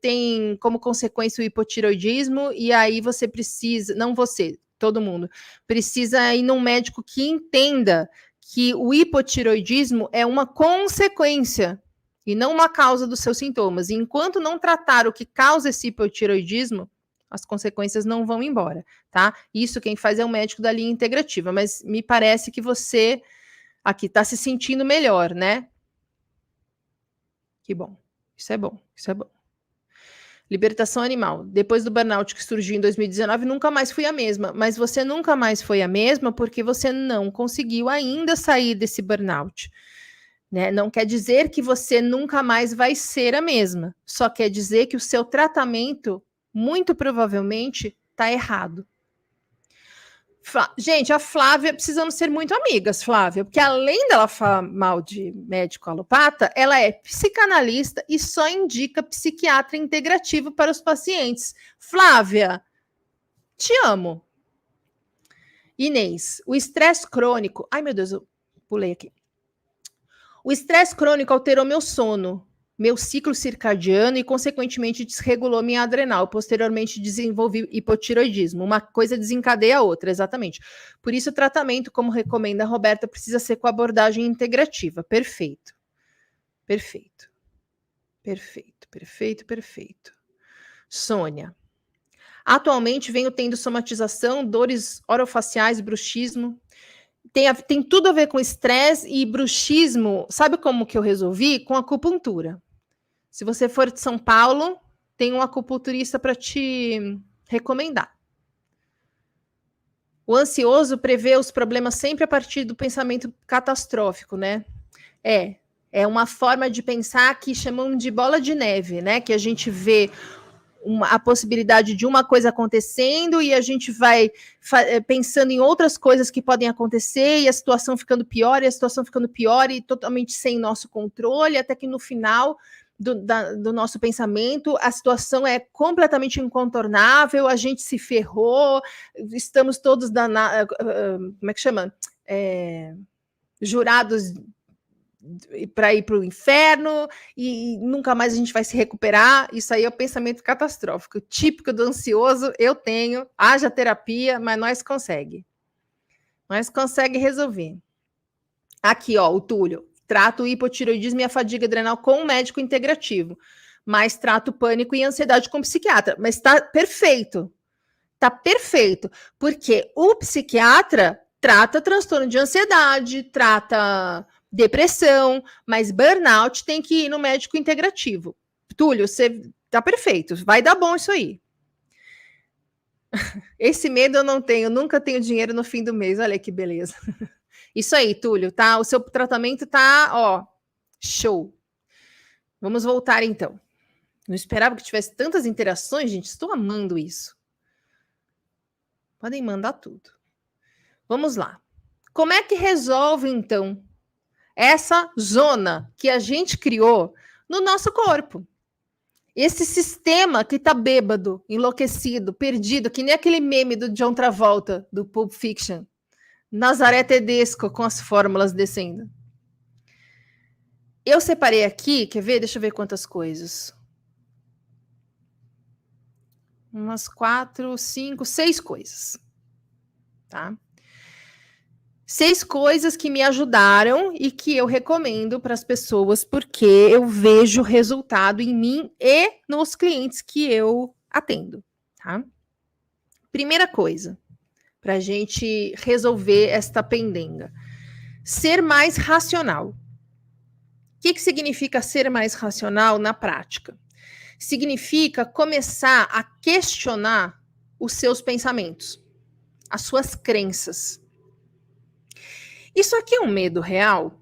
tem como consequência o hipotiroidismo, e aí você precisa, não você, todo mundo, precisa ir num médico que entenda que o hipotiroidismo é uma consequência e não uma causa dos seus sintomas. E enquanto não tratar o que causa esse hipotiroidismo, as consequências não vão embora, tá? Isso quem faz é o médico da linha integrativa, mas me parece que você aqui está se sentindo melhor, né? Que bom. Isso é bom, isso é bom. Libertação Animal. Depois do burnout que surgiu em 2019, nunca mais fui a mesma. Mas você nunca mais foi a mesma porque você não conseguiu ainda sair desse burnout. Né? Não quer dizer que você nunca mais vai ser a mesma. Só quer dizer que o seu tratamento, muito provavelmente, está errado. Gente, a Flávia, precisamos ser muito amigas, Flávia, porque além dela falar mal de médico alopata, ela é psicanalista e só indica psiquiatra integrativo para os pacientes. Flávia, te amo. Inês, o estresse crônico... Ai, meu Deus, eu pulei aqui. O estresse crônico alterou meu sono, meu ciclo circadiano e, consequentemente, desregulou minha adrenal. Posteriormente, desenvolvi hipotiroidismo. Uma coisa desencadeia a outra, exatamente. Por isso, o tratamento, como recomenda a Roberta, precisa ser com abordagem integrativa. Perfeito. Perfeito. Perfeito, perfeito, perfeito. Sônia. Atualmente, venho tendo somatização, dores orofaciais, bruxismo. Tem tudo a ver com estresse e bruxismo. Sabe como que eu resolvi? Com acupuntura. Se você for de São Paulo, tem um acupunturista para te recomendar. O ansioso prevê os problemas sempre a partir do pensamento catastrófico, né? É uma forma de pensar que chamam de bola de neve, né? Que a gente vê a possibilidade de uma coisa acontecendo e a gente vai pensando em outras coisas que podem acontecer e a situação ficando pior, e totalmente sem nosso controle, até que no final do nosso pensamento a situação é completamente incontornável, a gente se ferrou, estamos todos como é que chama? Jurados para ir para o inferno e nunca mais a gente vai se recuperar. Isso aí é o pensamento catastrófico, típico do ansioso. Eu tenho, haja terapia, mas nós consegue resolver. Aqui, ó, o Túlio, trato o hipotiroidismo e a fadiga adrenal com um médico integrativo, mas trato pânico e ansiedade com psiquiatra. Mas tá perfeito, porque o psiquiatra trata transtorno de ansiedade, trata depressão, mas burnout tem que ir no médico integrativo. Túlio, você tá perfeito, vai dar bom isso aí. Esse medo eu não tenho, nunca tenho dinheiro no fim do mês, olha que beleza. Isso aí, Túlio, tá? O seu tratamento tá, ó, show. Vamos voltar então. Não esperava que tivesse tantas interações, gente, estou amando isso. Podem mandar tudo. Vamos lá. Como é que resolve, então, essa zona que a gente criou no nosso corpo. Esse sistema que tá bêbado, enlouquecido, perdido, que nem aquele meme do John Travolta, do Pulp Fiction. Nazaré Tedesco com as fórmulas descendo. Eu separei aqui, quer ver? Deixa eu ver quantas coisas. Umas 4, 5, 6 coisas. Tá? 6 coisas que me ajudaram e que eu recomendo para as pessoas, porque eu vejo resultado em mim e nos clientes que eu atendo. Tá? Primeira coisa, para a gente resolver esta pendenga. Ser mais racional. O que significa ser mais racional na prática? Significa começar a questionar os seus pensamentos, as suas crenças. Isso aqui é um medo real?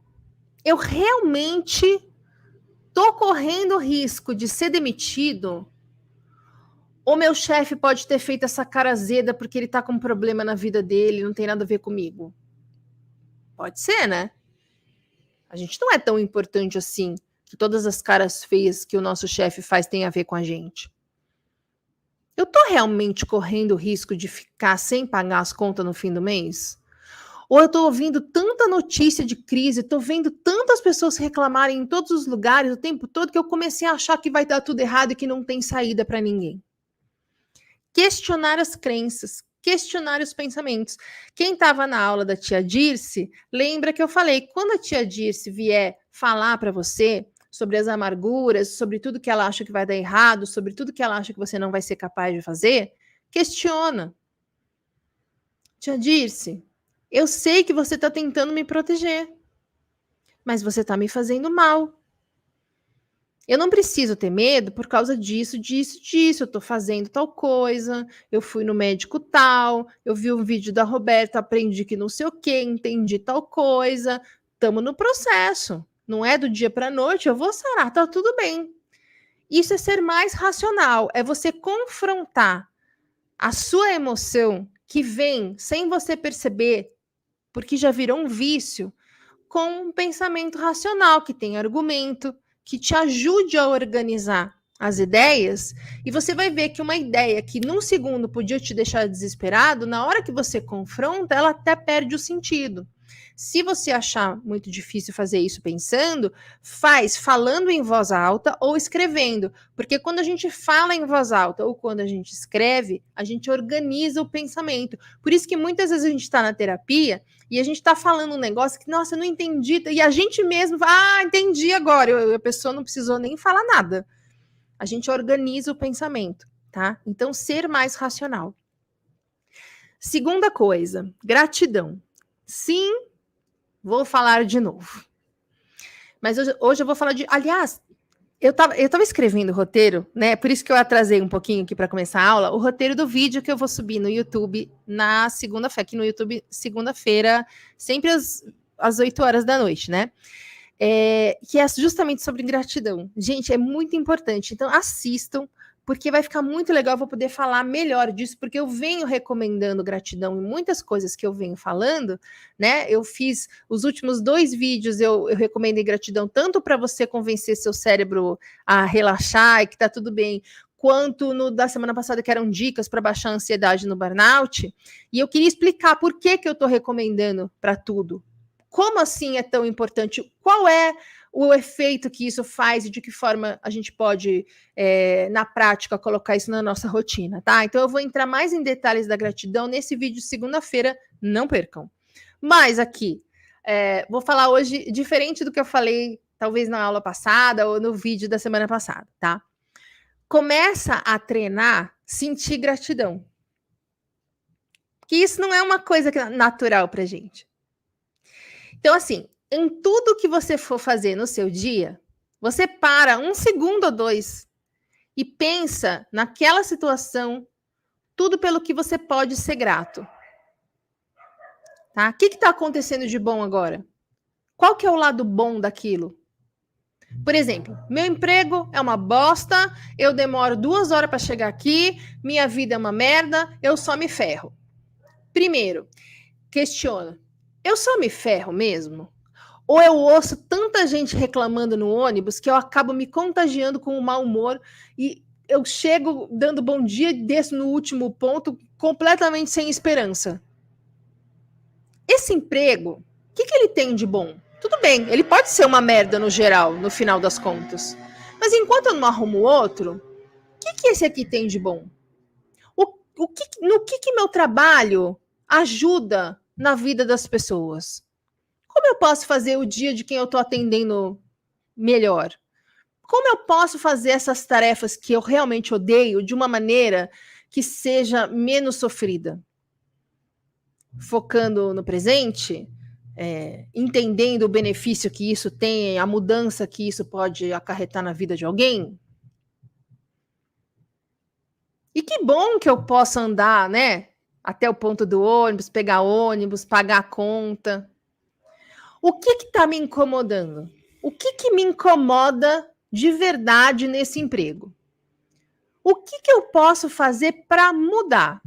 Eu realmente estou correndo risco de ser demitido? Ou meu chefe pode ter feito essa cara azeda porque ele está com um problema na vida dele, não tem nada a ver comigo? Pode ser, né? A gente não é tão importante assim, que todas as caras feias que o nosso chefe faz têm a ver com a gente. Eu tô realmente correndo o risco de ficar sem pagar as contas no fim do mês? Ou eu tô ouvindo tanta notícia de crise, tô vendo tantas pessoas reclamarem em todos os lugares o tempo todo que eu comecei a achar que vai dar tudo errado e que não tem saída para ninguém. Questionar as crenças, questionar os pensamentos. Quem estava na aula da tia Dirce, lembra que eu falei, quando a tia Dirce vier falar para você sobre as amarguras, sobre tudo que ela acha que vai dar errado, sobre tudo que ela acha que você não vai ser capaz de fazer, questiona. Tia Dirce, eu sei que você está tentando me proteger, mas você está me fazendo mal. Eu não preciso ter medo por causa disso, disso, disso. Eu tô fazendo tal coisa, eu fui no médico tal, eu vi um vídeo da Roberta, aprendi que não sei o quê, entendi tal coisa. Estamos no processo. Não é do dia para a noite, eu vou sarar, tá tudo bem. Isso é ser mais racional, é você confrontar a sua emoção que vem sem você perceber, porque já virou um vício, com um pensamento racional, que tem argumento, que te ajude a organizar as ideias, e você vai ver que uma ideia que num segundo podia te deixar desesperado, na hora que você confronta, ela até perde o sentido. Se você achar muito difícil fazer isso pensando, faz falando em voz alta ou escrevendo, porque quando a gente fala em voz alta ou quando a gente escreve, a gente organiza o pensamento. Por isso que muitas vezes a gente está na terapia e a gente está falando um negócio que, nossa, eu não entendi, e a gente mesmo fala, entendi agora, a pessoa não precisou nem falar nada. A gente organiza o pensamento, tá? Então, ser mais racional. Segunda coisa, gratidão. Sim, vou falar de novo. Mas hoje eu vou falar de... Aliás, eu tava escrevendo o roteiro, né? Por isso que eu atrasei um pouquinho aqui para começar a aula. O roteiro do vídeo que eu vou subir no YouTube na segunda-feira, aqui no YouTube, segunda-feira, sempre às 8 horas da noite, né? Que é justamente sobre gratidão. Gente, é muito importante. Então, assistam, porque vai ficar muito legal. Eu vou poder falar melhor disso, porque eu venho recomendando gratidão em muitas coisas que eu venho falando, né? Eu fiz os últimos 2 vídeos, eu recomendei gratidão tanto para você convencer seu cérebro a relaxar e que tá tudo bem, quanto no da semana passada, que eram dicas para baixar a ansiedade no burnout. E eu queria explicar por que eu tô recomendando para tudo. Como assim é tão importante? Qual é o efeito que isso faz e de que forma a gente pode, na prática, colocar isso na nossa rotina, tá? Então, eu vou entrar mais em detalhes da gratidão nesse vídeo de segunda-feira, não percam. Mas aqui, vou falar hoje diferente do que eu falei, talvez na aula passada ou no vídeo da semana passada, tá? Começa a treinar, sentir gratidão. Que isso não é uma coisa natural pra gente. Então, assim, em tudo que você for fazer no seu dia, você para 1 segundo ou 2 e pensa naquela situação, tudo pelo que você pode ser grato. Tá? O que está acontecendo de bom agora? Qual que é o lado bom daquilo? Por exemplo, meu emprego é uma bosta, eu demoro 2 horas para chegar aqui, minha vida é uma merda, eu só me ferro. Primeiro, questiona, eu só me ferro mesmo? Ou eu ouço tanta gente reclamando no ônibus que eu acabo me contagiando com o mau humor e eu chego dando bom dia e desço no último ponto completamente sem esperança. Esse emprego, o que ele tem de bom? Tudo bem, ele pode ser uma merda no geral, no final das contas. Mas enquanto eu não arrumo outro, o que esse aqui tem de bom? No que meu trabalho ajuda na vida das pessoas? Como eu posso fazer o dia de quem eu estou atendendo melhor? Como eu posso fazer essas tarefas que eu realmente odeio de uma maneira que seja menos sofrida? Focando no presente, entendendo o benefício que isso tem, a mudança que isso pode acarretar na vida de alguém? E que bom que eu possa andar, né? Até o ponto do ônibus, pegar ônibus, pagar a conta. O que está me incomodando? O que me incomoda de verdade nesse emprego? O que eu posso fazer para mudar?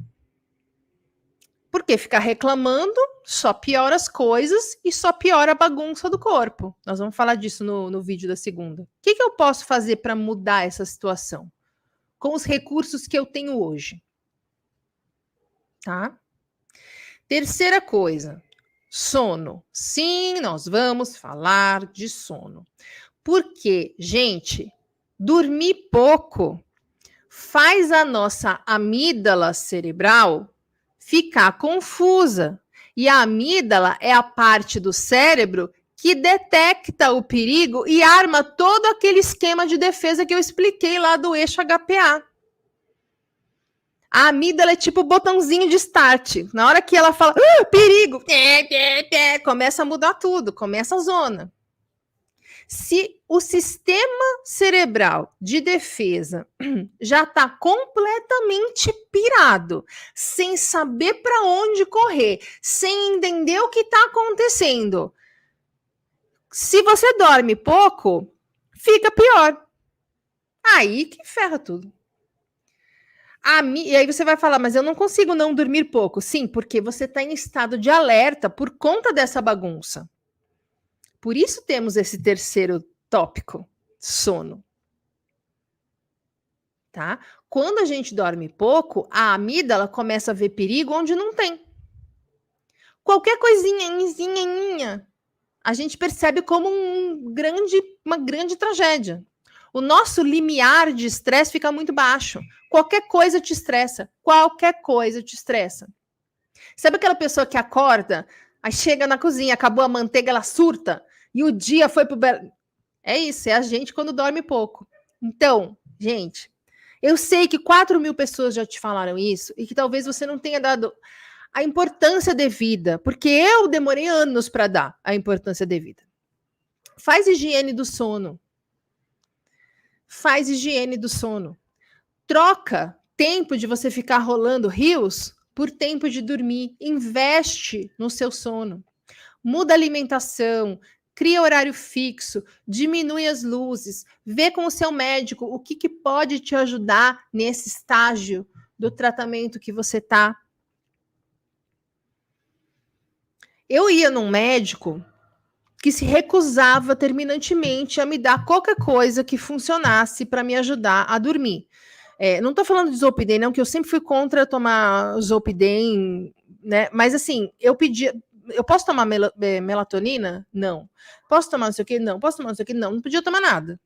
Porque ficar reclamando só piora as coisas e só piora a bagunça do corpo. Nós vamos falar disso no vídeo da segunda. O que eu posso fazer para mudar essa situação? Com os recursos que eu tenho hoje. Tá? Terceira coisa, sono. Sim, nós vamos falar de sono. Porque, gente, dormir pouco faz a nossa amígdala cerebral ficar confusa. E a amígdala é a parte do cérebro que detecta o perigo e arma todo aquele esquema de defesa que eu expliquei lá do eixo HPA. A amígdala é tipo o botãozinho de start. Na hora que ela fala, perigo, começa a mudar tudo, começa a zona. Se o sistema cerebral de defesa já está completamente pirado, sem saber para onde correr, sem entender o que está acontecendo, se você dorme pouco, fica pior. Aí que ferra tudo. E aí você vai falar, mas eu não consigo não dormir pouco. Sim, porque você está em estado de alerta por conta dessa bagunça. Por isso temos esse terceiro tópico, sono. Tá? Quando a gente dorme pouco, a amígdala começa a ver perigo onde não tem. Qualquer coisinha, a gente percebe como uma grande tragédia. O nosso limiar de estresse fica muito baixo. Qualquer coisa te estressa. Qualquer coisa te estressa. Sabe aquela pessoa que acorda, aí chega na cozinha, acabou a manteiga, ela surta, e o dia foi pro... É isso, é a gente quando dorme pouco. Então, gente, eu sei que 4.000 pessoas já te falaram isso, e que talvez você não tenha dado a importância devida, porque eu demorei anos para dar a importância devida. Faz higiene do sono. Faz higiene do sono. Troca tempo de você ficar rolando rios por tempo de dormir. Investe no seu sono. Muda a alimentação, cria horário fixo, diminui as luzes, vê com o seu médico o que pode te ajudar nesse estágio do tratamento que você está. Eu ia num médico que se recusava terminantemente a me dar qualquer coisa que funcionasse para me ajudar a dormir. Não estou falando de Zolpidem, não, que eu sempre fui contra tomar Zolpidem, né? Mas assim, eu posso tomar melatonina? Não. Posso tomar não sei o que? Não. Posso tomar não sei o que? Não. Não podia tomar nada.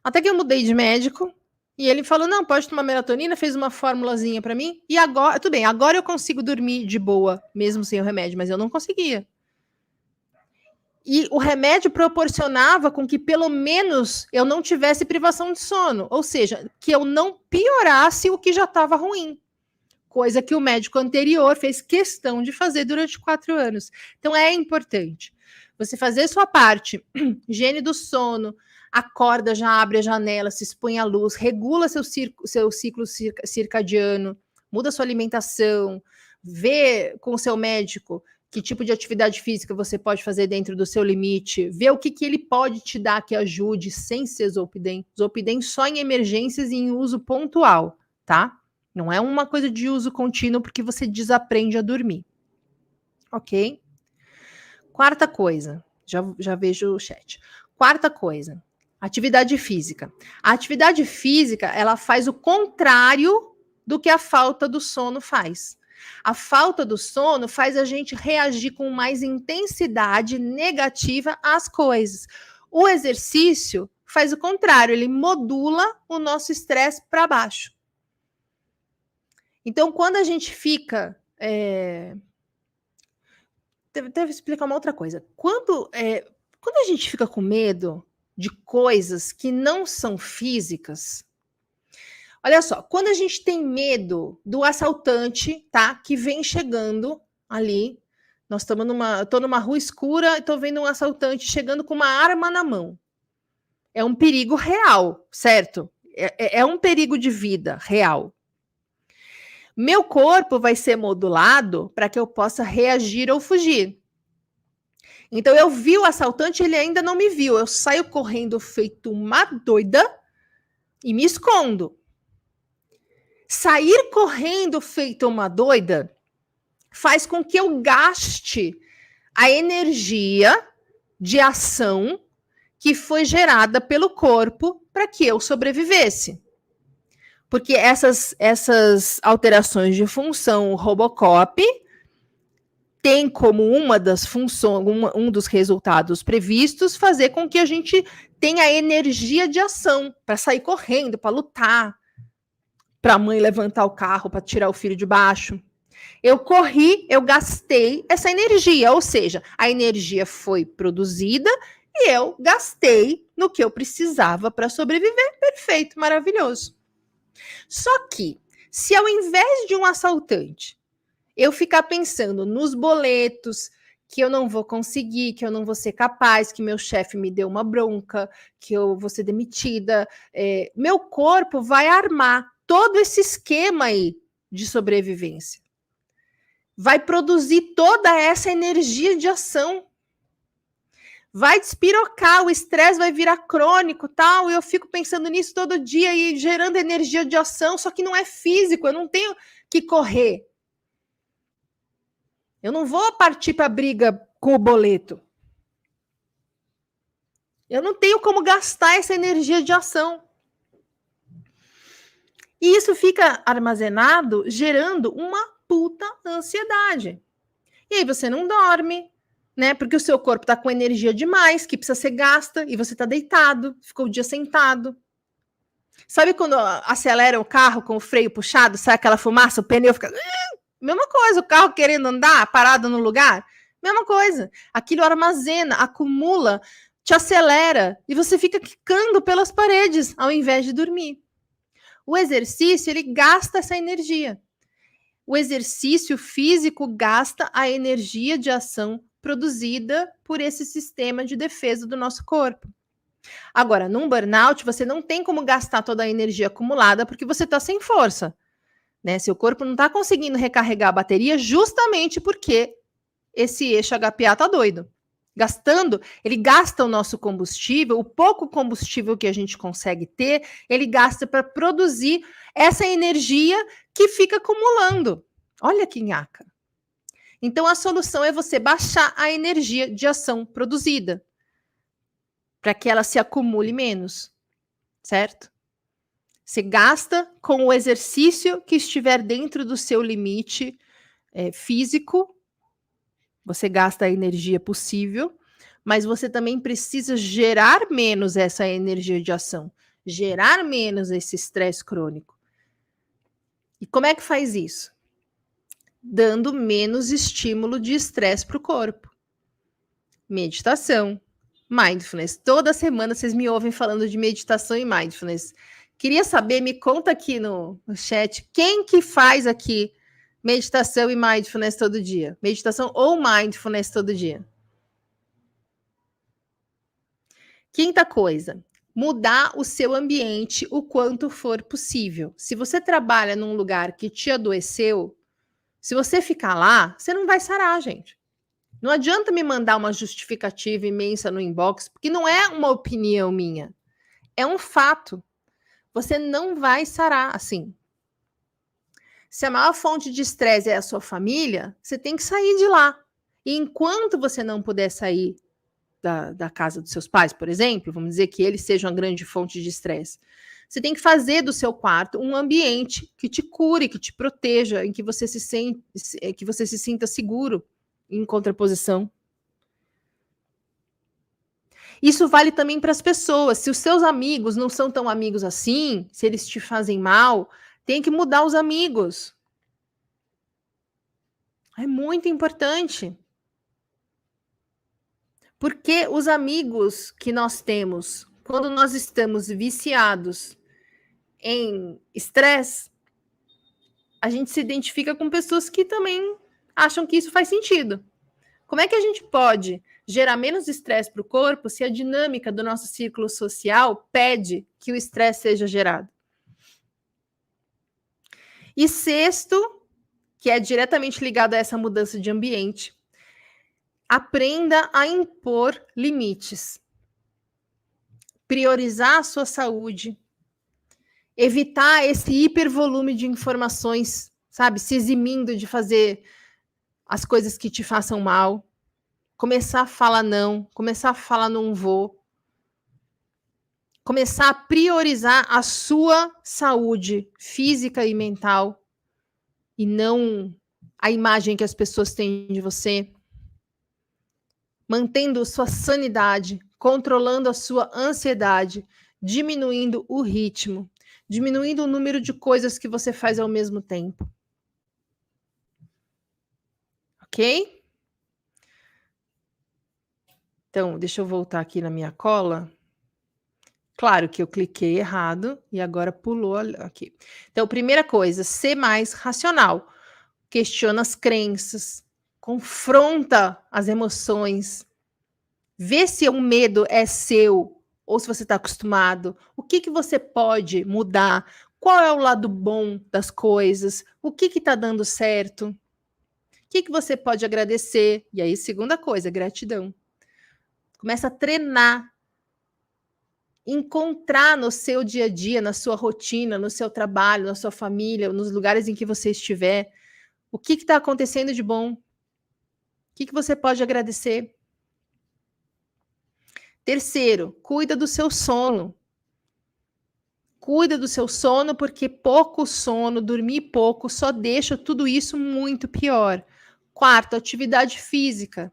Até que eu mudei de médico e ele falou, não, pode tomar melatonina, fez uma formulazinha para mim e agora, tudo bem, agora eu consigo dormir de boa, mesmo sem o remédio, mas eu não conseguia. E o remédio proporcionava com que, pelo menos, eu não tivesse privação de sono. Ou seja, que eu não piorasse o que já estava ruim. Coisa que o médico anterior fez questão de fazer durante 4 anos. Então, é importante você fazer sua parte. Higiene do sono, acorda, já abre a janela, se expõe à luz, regula seu ciclo circadiano, muda sua alimentação, vê com o seu médico que tipo de atividade física você pode fazer dentro do seu limite, vê o que ele pode te dar que ajude sem ser Zolpidem. Zolpidem só em emergências e em uso pontual, tá? Não é uma coisa de uso contínuo porque você desaprende a dormir. Ok? Quarta coisa, já vejo o chat. Quarta coisa, atividade física. A atividade física, ela faz o contrário do que a falta do sono faz. A falta do sono faz a gente reagir com mais intensidade negativa às coisas. O exercício faz o contrário, ele modula o nosso estresse para baixo. Então, quando a gente fica... Deve explicar uma outra coisa. Quando a gente fica com medo de coisas que não são físicas, olha só, quando a gente tem medo do assaltante, tá, que vem chegando ali, nós estamos tô numa rua escura e tô vendo um assaltante chegando com uma arma na mão. É um perigo real, certo? É um perigo de vida real. Meu corpo vai ser modulado para que eu possa reagir ou fugir. Então, eu vi o assaltante, ele ainda não me viu. Eu saio correndo feito uma doida e me escondo. Sair correndo feito uma doida faz com que eu gaste a energia de ação que foi gerada pelo corpo para que eu sobrevivesse. Porque essas alterações de função Robocop tem como uma das funções, um dos resultados previstos, fazer com que a gente tenha energia de ação para sair correndo, para lutar, para a mãe levantar o carro, para tirar o filho de baixo. Eu corri, eu gastei essa energia, ou seja, a energia foi produzida e eu gastei no que eu precisava para sobreviver. Perfeito, maravilhoso. Só que, se ao invés de um assaltante, eu ficar pensando nos boletos, que eu não vou conseguir, que eu não vou ser capaz, que meu chefe me deu uma bronca, que eu vou ser demitida, meu corpo vai armar todo esse esquema aí de sobrevivência. Vai produzir toda essa energia de ação. Vai despirocar, o estresse vai virar crônico, tal, e eu fico pensando nisso todo dia e gerando energia de ação, só que não é físico, eu não tenho que correr. Eu não vou partir para a briga com o boleto. Eu não tenho como gastar essa energia de ação. E isso fica armazenado, gerando uma puta ansiedade. E aí você não dorme, né? Porque o seu corpo tá com energia demais, que precisa ser gasta, e você tá deitado, ficou o dia sentado. Sabe quando acelera o carro com o freio puxado, sai aquela fumaça, o pneu fica... Mesma coisa, o carro querendo andar, parado no lugar, mesma coisa. Aquilo armazena, acumula, te acelera, e você fica quicando pelas paredes, ao invés de dormir. O exercício, ele gasta essa energia. O exercício físico gasta a energia de ação produzida por esse sistema de defesa do nosso corpo. Agora, num burnout, você não tem como gastar toda a energia acumulada porque você está sem força, né? Seu corpo não está conseguindo recarregar a bateria justamente porque esse eixo HPA está doido. Ele gasta o nosso combustível, o pouco combustível que a gente consegue ter, ele gasta para produzir essa energia que fica acumulando. Olha que nhaca. Então, a solução é você baixar a energia de ação produzida, para que ela se acumule menos, certo? Você gasta com o exercício que estiver dentro do seu limite físico, você gasta a energia possível, mas você também precisa gerar menos essa energia de ação, gerar menos esse estresse crônico. E como é que faz isso? Dando menos estímulo de estresse para o corpo. Meditação, mindfulness. Toda semana vocês me ouvem falando de meditação e mindfulness. Queria saber, me conta aqui no chat, quem que faz aqui meditação e mindfulness todo dia? Meditação ou mindfulness todo dia? Quinta coisa, mudar o seu ambiente o quanto for possível. Se você trabalha num lugar que te adoeceu, se você ficar lá, você não vai sarar, gente. Não adianta me mandar uma justificativa imensa no inbox, porque não é uma opinião minha. É um fato. Você não vai sarar assim. Se a maior fonte de estresse é a sua família, você tem que sair de lá. E enquanto você não puder sair da casa dos seus pais, por exemplo, vamos dizer que eles sejam a grande fonte de estresse, você tem que fazer do seu quarto um ambiente que te cure, que te proteja, em que você que você se sinta seguro, em contraposição. Isso vale também para as pessoas. Se os seus amigos não são tão amigos assim, se eles te fazem mal, tem que mudar os amigos. É muito importante. Porque os amigos que nós temos, quando nós estamos viciados em estresse, a gente se identifica com pessoas que também acham que isso faz sentido. Como é que a gente pode gerar menos estresse para o corpo se a dinâmica do nosso círculo social pede que o estresse seja gerado? E sexto, que é diretamente ligado a essa mudança de ambiente, aprenda a impor limites. Priorizar a sua saúde, evitar esse hipervolume de informações, sabe? Se eximindo de fazer as coisas que te façam mal. Começar a falar não, começar a falar não vou. Começar a priorizar a sua saúde física e mental e não a imagem que as pessoas têm de você. Mantendo sua sanidade, controlando a sua ansiedade, diminuindo o ritmo, diminuindo o número de coisas que você faz ao mesmo tempo. Ok? Então, deixa eu voltar aqui na minha cola. Claro que eu cliquei errado e agora pulou aqui. Então, primeira coisa, ser mais racional. Questiona as crenças, confronta as emoções, vê se o medo é seu ou se você está acostumado. O que você pode mudar? Qual é o lado bom das coisas? O que está dando certo? O que você pode agradecer? E aí, segunda coisa, gratidão. Começa a treinar. Encontrar no seu dia a dia, na sua rotina, no seu trabalho, na sua família, nos lugares em que você estiver, o que está acontecendo de bom? O que você pode agradecer? Terceiro, cuida do seu sono. Cuida do seu sono, porque pouco sono, dormir pouco, só deixa tudo isso muito pior. Quarto, atividade física.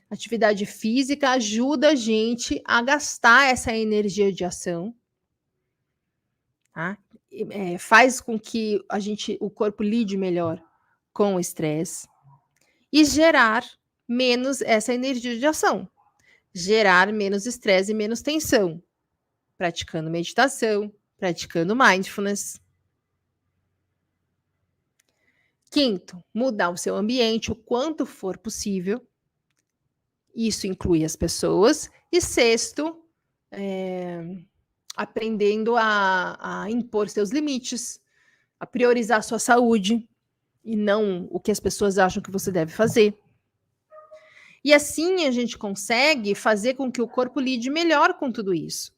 Atividade física ajuda a gente a gastar essa energia de ação, tá? Faz com que o corpo lide melhor com o estresse e gerar menos essa energia de ação, gerar menos estresse e menos tensão, praticando meditação, praticando mindfulness. Quinto, mudar o seu ambiente o quanto for possível. Isso inclui as pessoas. E sexto, aprendendo a impor seus limites, a priorizar a sua saúde e não o que as pessoas acham que você deve fazer. E assim a gente consegue fazer com que o corpo lide melhor com tudo isso.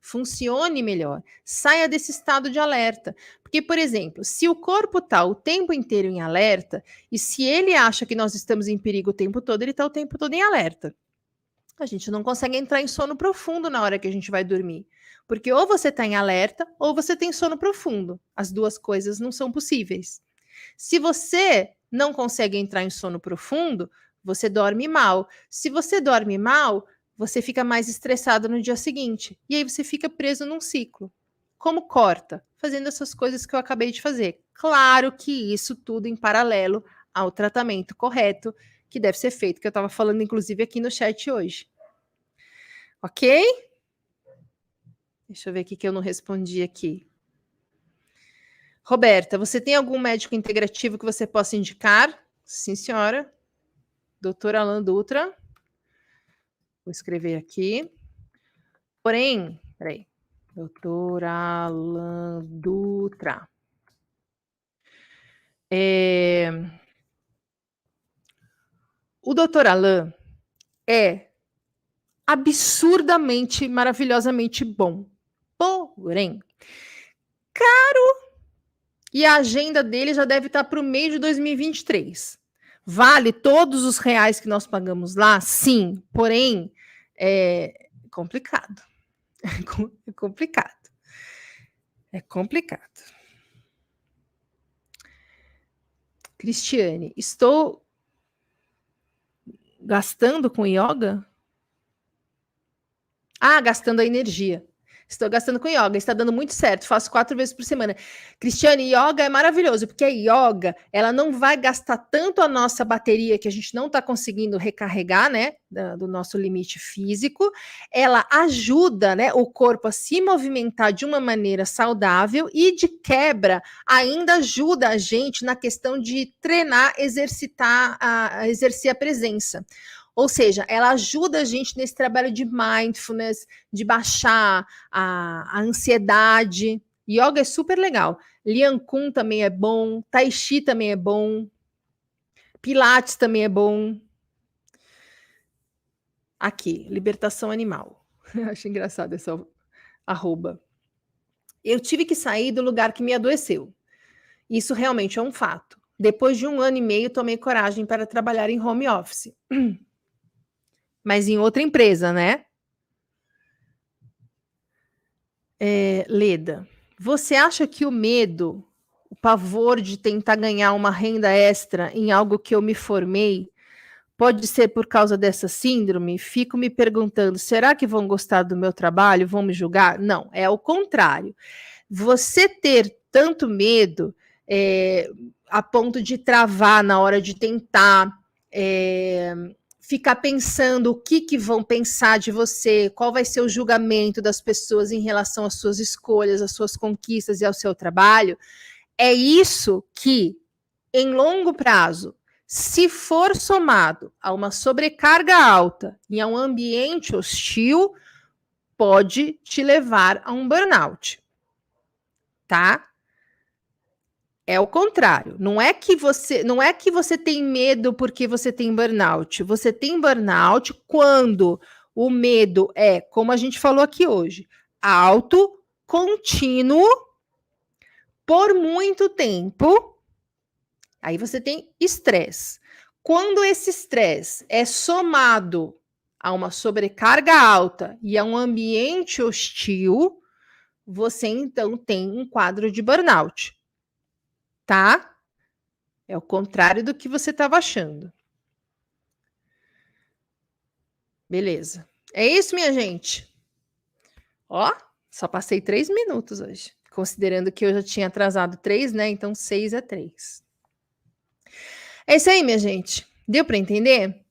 Funcione melhor, saia desse estado de alerta. Porque, por exemplo, se o corpo está o tempo inteiro em alerta, e se ele acha que nós estamos em perigo o tempo todo, ele está o tempo todo em alerta. A gente não consegue entrar em sono profundo na hora que a gente vai dormir. Porque ou você está em alerta, ou você tem sono profundo. As duas coisas não são possíveis. Se você não consegue entrar em sono profundo, você dorme mal. Se você dorme mal, você fica mais estressado no dia seguinte. E aí você fica preso num ciclo. Como corta? Fazendo essas coisas que eu acabei de fazer. Claro que isso tudo em paralelo ao tratamento correto que deve ser feito, que eu estava falando inclusive aqui no chat hoje. Ok? Deixa eu ver o que eu não respondi aqui. Roberta, você tem algum médico integrativo que você possa indicar? Sim, senhora. Doutor Alan Dutra. Vou escrever aqui. Porém, peraí. Doutor Alan Dutra. O doutor Alan é absurdamente, maravilhosamente bom. Porém, caro. E a agenda dele já deve estar para o meio de 2023. Vale todos os reais que nós pagamos lá? Sim, porém, é complicado. É complicado. É complicado. Cristiane, estou gastando com yoga? Ah, gastando a energia. Estou gastando com yoga, está dando muito certo. Faço 4 vezes por semana. Cristiane, yoga é maravilhoso, porque a yoga, ela não vai gastar tanto a nossa bateria, que a gente não está conseguindo recarregar, né, do nosso limite físico. Ela ajuda, né, o corpo a se movimentar de uma maneira saudável e, de quebra, ainda ajuda a gente na questão de treinar, exercitar, exercer a presença. Ou seja, ela ajuda a gente nesse trabalho de mindfulness, de baixar a ansiedade. Yoga é super legal. Lian Kun também é bom, Tai Chi também é bom, Pilates também é bom. Aqui, libertação animal. Acho engraçado essa arroba. Eu tive que sair do lugar que me adoeceu. Isso realmente é um fato. Depois de 1 ano e meio, tomei coragem para trabalhar em home office. Mas em outra empresa, né? Leda, você acha que o medo, o pavor de tentar ganhar uma renda extra em algo que eu me formei, pode ser por causa dessa síndrome? Fico me perguntando, será que vão gostar do meu trabalho? Vão me julgar? Não, é o contrário. Você ter tanto medo a ponto de travar na hora de tentar, ficar pensando o que vão pensar de você, qual vai ser o julgamento das pessoas em relação às suas escolhas, às suas conquistas e ao seu trabalho, é isso que, em longo prazo, se for somado a uma sobrecarga alta e a um ambiente hostil, pode te levar a um burnout, tá? É o contrário. Não é que você tem medo porque você tem burnout. Você tem burnout quando o medo é, como a gente falou aqui hoje, alto, contínuo, por muito tempo. Aí você tem estresse. Quando esse estresse é somado a uma sobrecarga alta e a um ambiente hostil, você então tem um quadro de burnout, tá? É o contrário do que você estava achando. Beleza. É isso, minha gente. Ó, só passei 3 minutos hoje. Considerando que eu já tinha atrasado 3, né? Então 6 é 3. É isso aí, minha gente. Deu para entender?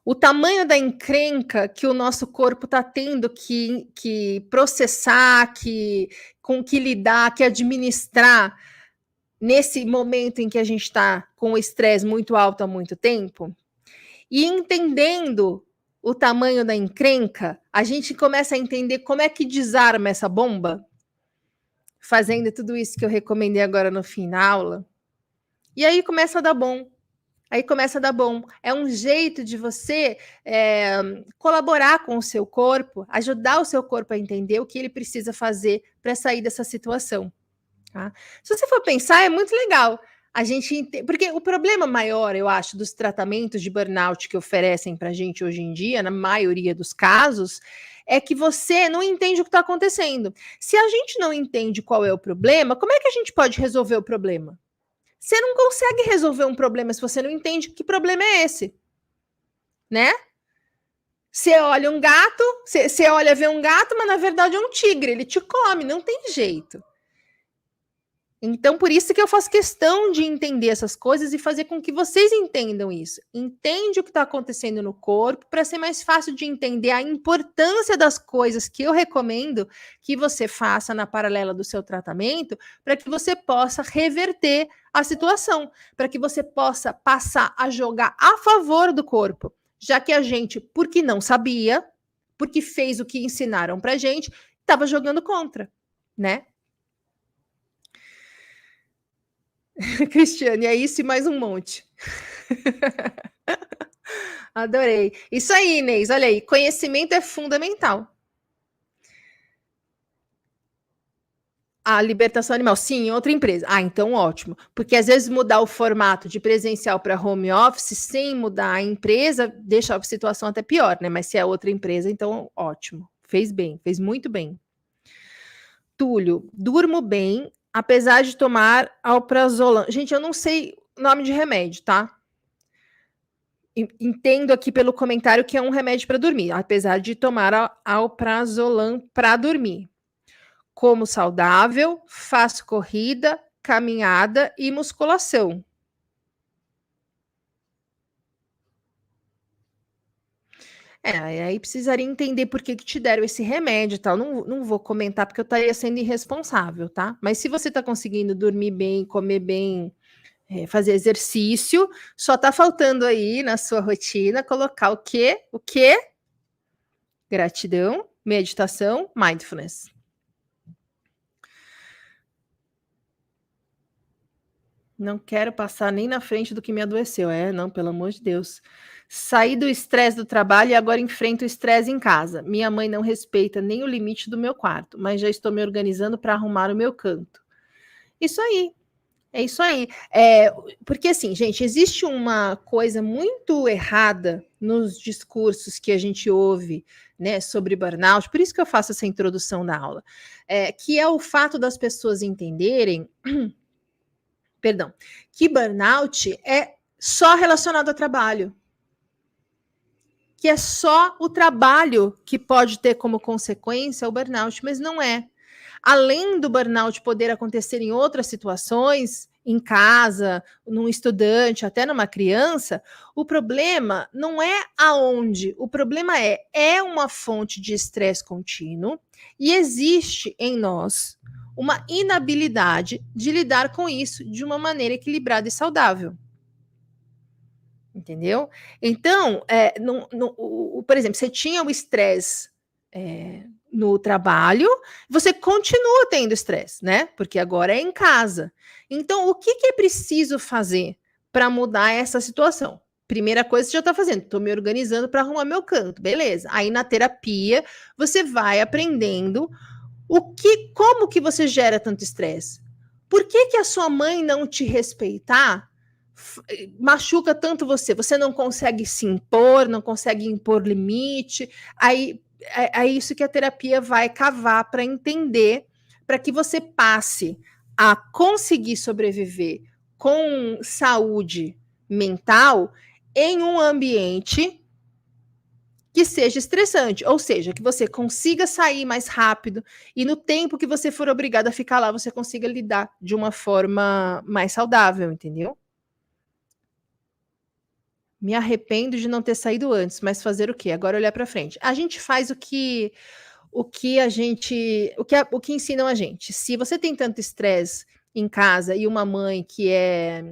O tamanho da encrenca que o nosso corpo está tendo que processar, com que lidar, que administrar nesse momento em que a gente está com o estresse muito alto há muito tempo. E entendendo o tamanho da encrenca, a gente começa a entender como é que desarma essa bomba, fazendo tudo isso que eu recomendei agora no fim da aula. E aí começa a dar bom. Aí começa a dar bom. É um jeito de você colaborar com o seu corpo, ajudar o seu corpo a entender o que ele precisa fazer para sair dessa situação. Tá? Se você for pensar, é muito legal. Porque o problema maior, eu acho, dos tratamentos de burnout que oferecem para a gente hoje em dia, na maioria dos casos, é que você não entende o que está acontecendo. Se a gente não entende qual é o problema, como é que a gente pode resolver o problema? Você não consegue resolver um problema se você não entende que problema é esse, né? Você olha um gato, você olha ver um gato, mas na verdade é um tigre, ele te come, não tem jeito. Então, por isso que eu faço questão de entender essas coisas e fazer com que vocês entendam isso. Entende o que está acontecendo no corpo para ser mais fácil de entender a importância das coisas que eu recomendo que você faça na paralela do seu tratamento para que você possa reverter a situação, para que você possa passar a jogar a favor do corpo, já que a gente, porque não sabia, porque fez o que ensinaram para gente, estava jogando contra, né? Cristiane, é isso e mais um monte. Adorei. Isso aí, Inês. Olha aí, conhecimento é fundamental. A libertação animal, sim, em outra empresa. Ah, então ótimo. Porque às vezes mudar o formato de presencial para home office sem mudar a empresa deixa a situação até pior, né? Mas se é outra empresa, então ótimo. Fez bem, fez muito bem. Túlio, durmo bem, apesar de tomar alprazolam. Gente, eu não sei o nome de remédio, tá? Entendo aqui pelo comentário que é um remédio para dormir, apesar de tomar alprazolam para dormir. Como saudável, faço corrida, caminhada e musculação. Aí precisaria entender por que te deram esse remédio e tal. Não vou comentar porque eu estaria sendo irresponsável, tá? Mas se você está conseguindo dormir bem, comer bem, fazer exercício, só está faltando aí na sua rotina colocar o quê? O quê? Gratidão, meditação, mindfulness. Não quero passar nem na frente do que me adoeceu. Não, pelo amor de Deus. Saí do estresse do trabalho e agora enfrento o estresse em casa. Minha mãe não respeita nem o limite do meu quarto, mas já estou me organizando para arrumar o meu canto. Isso aí. É isso aí. Porque assim, gente, existe uma coisa muito errada nos discursos que a gente ouve, né, sobre burnout, por isso que eu faço essa introdução da aula, que é o fato das pessoas entenderem perdão, que burnout é só relacionado ao trabalho. Que é só o trabalho que pode ter como consequência o burnout, mas não é. Além do burnout poder acontecer em outras situações, em casa, num estudante, até numa criança, o problema não é aonde, o problema é uma fonte de estresse contínuo e existe em nós uma inabilidade de lidar com isso de uma maneira equilibrada e saudável. Entendeu? Então, por exemplo, você tinha o estresse no trabalho, você continua tendo estresse, né? Porque agora é em casa. Então, o que é preciso fazer para mudar essa situação? Primeira coisa que você já está fazendo, estou me organizando para arrumar meu canto, beleza. Aí na terapia, você vai aprendendo como que você gera tanto estresse. Por que a sua mãe não te respeitar machuca tanto você? Você não consegue se impor, não consegue impor limite. Aí é isso que a terapia vai cavar para entender, para que você passe a conseguir sobreviver com saúde mental em um ambiente que seja estressante, ou seja, que você consiga sair mais rápido e no tempo que você for obrigado a ficar lá, você consiga lidar de uma forma mais saudável, entendeu? Me arrependo de não ter saído antes, mas fazer o quê? Agora olhar para frente. A gente faz o que o que ensinam a gente. Se você tem tanto estresse em casa e uma mãe que é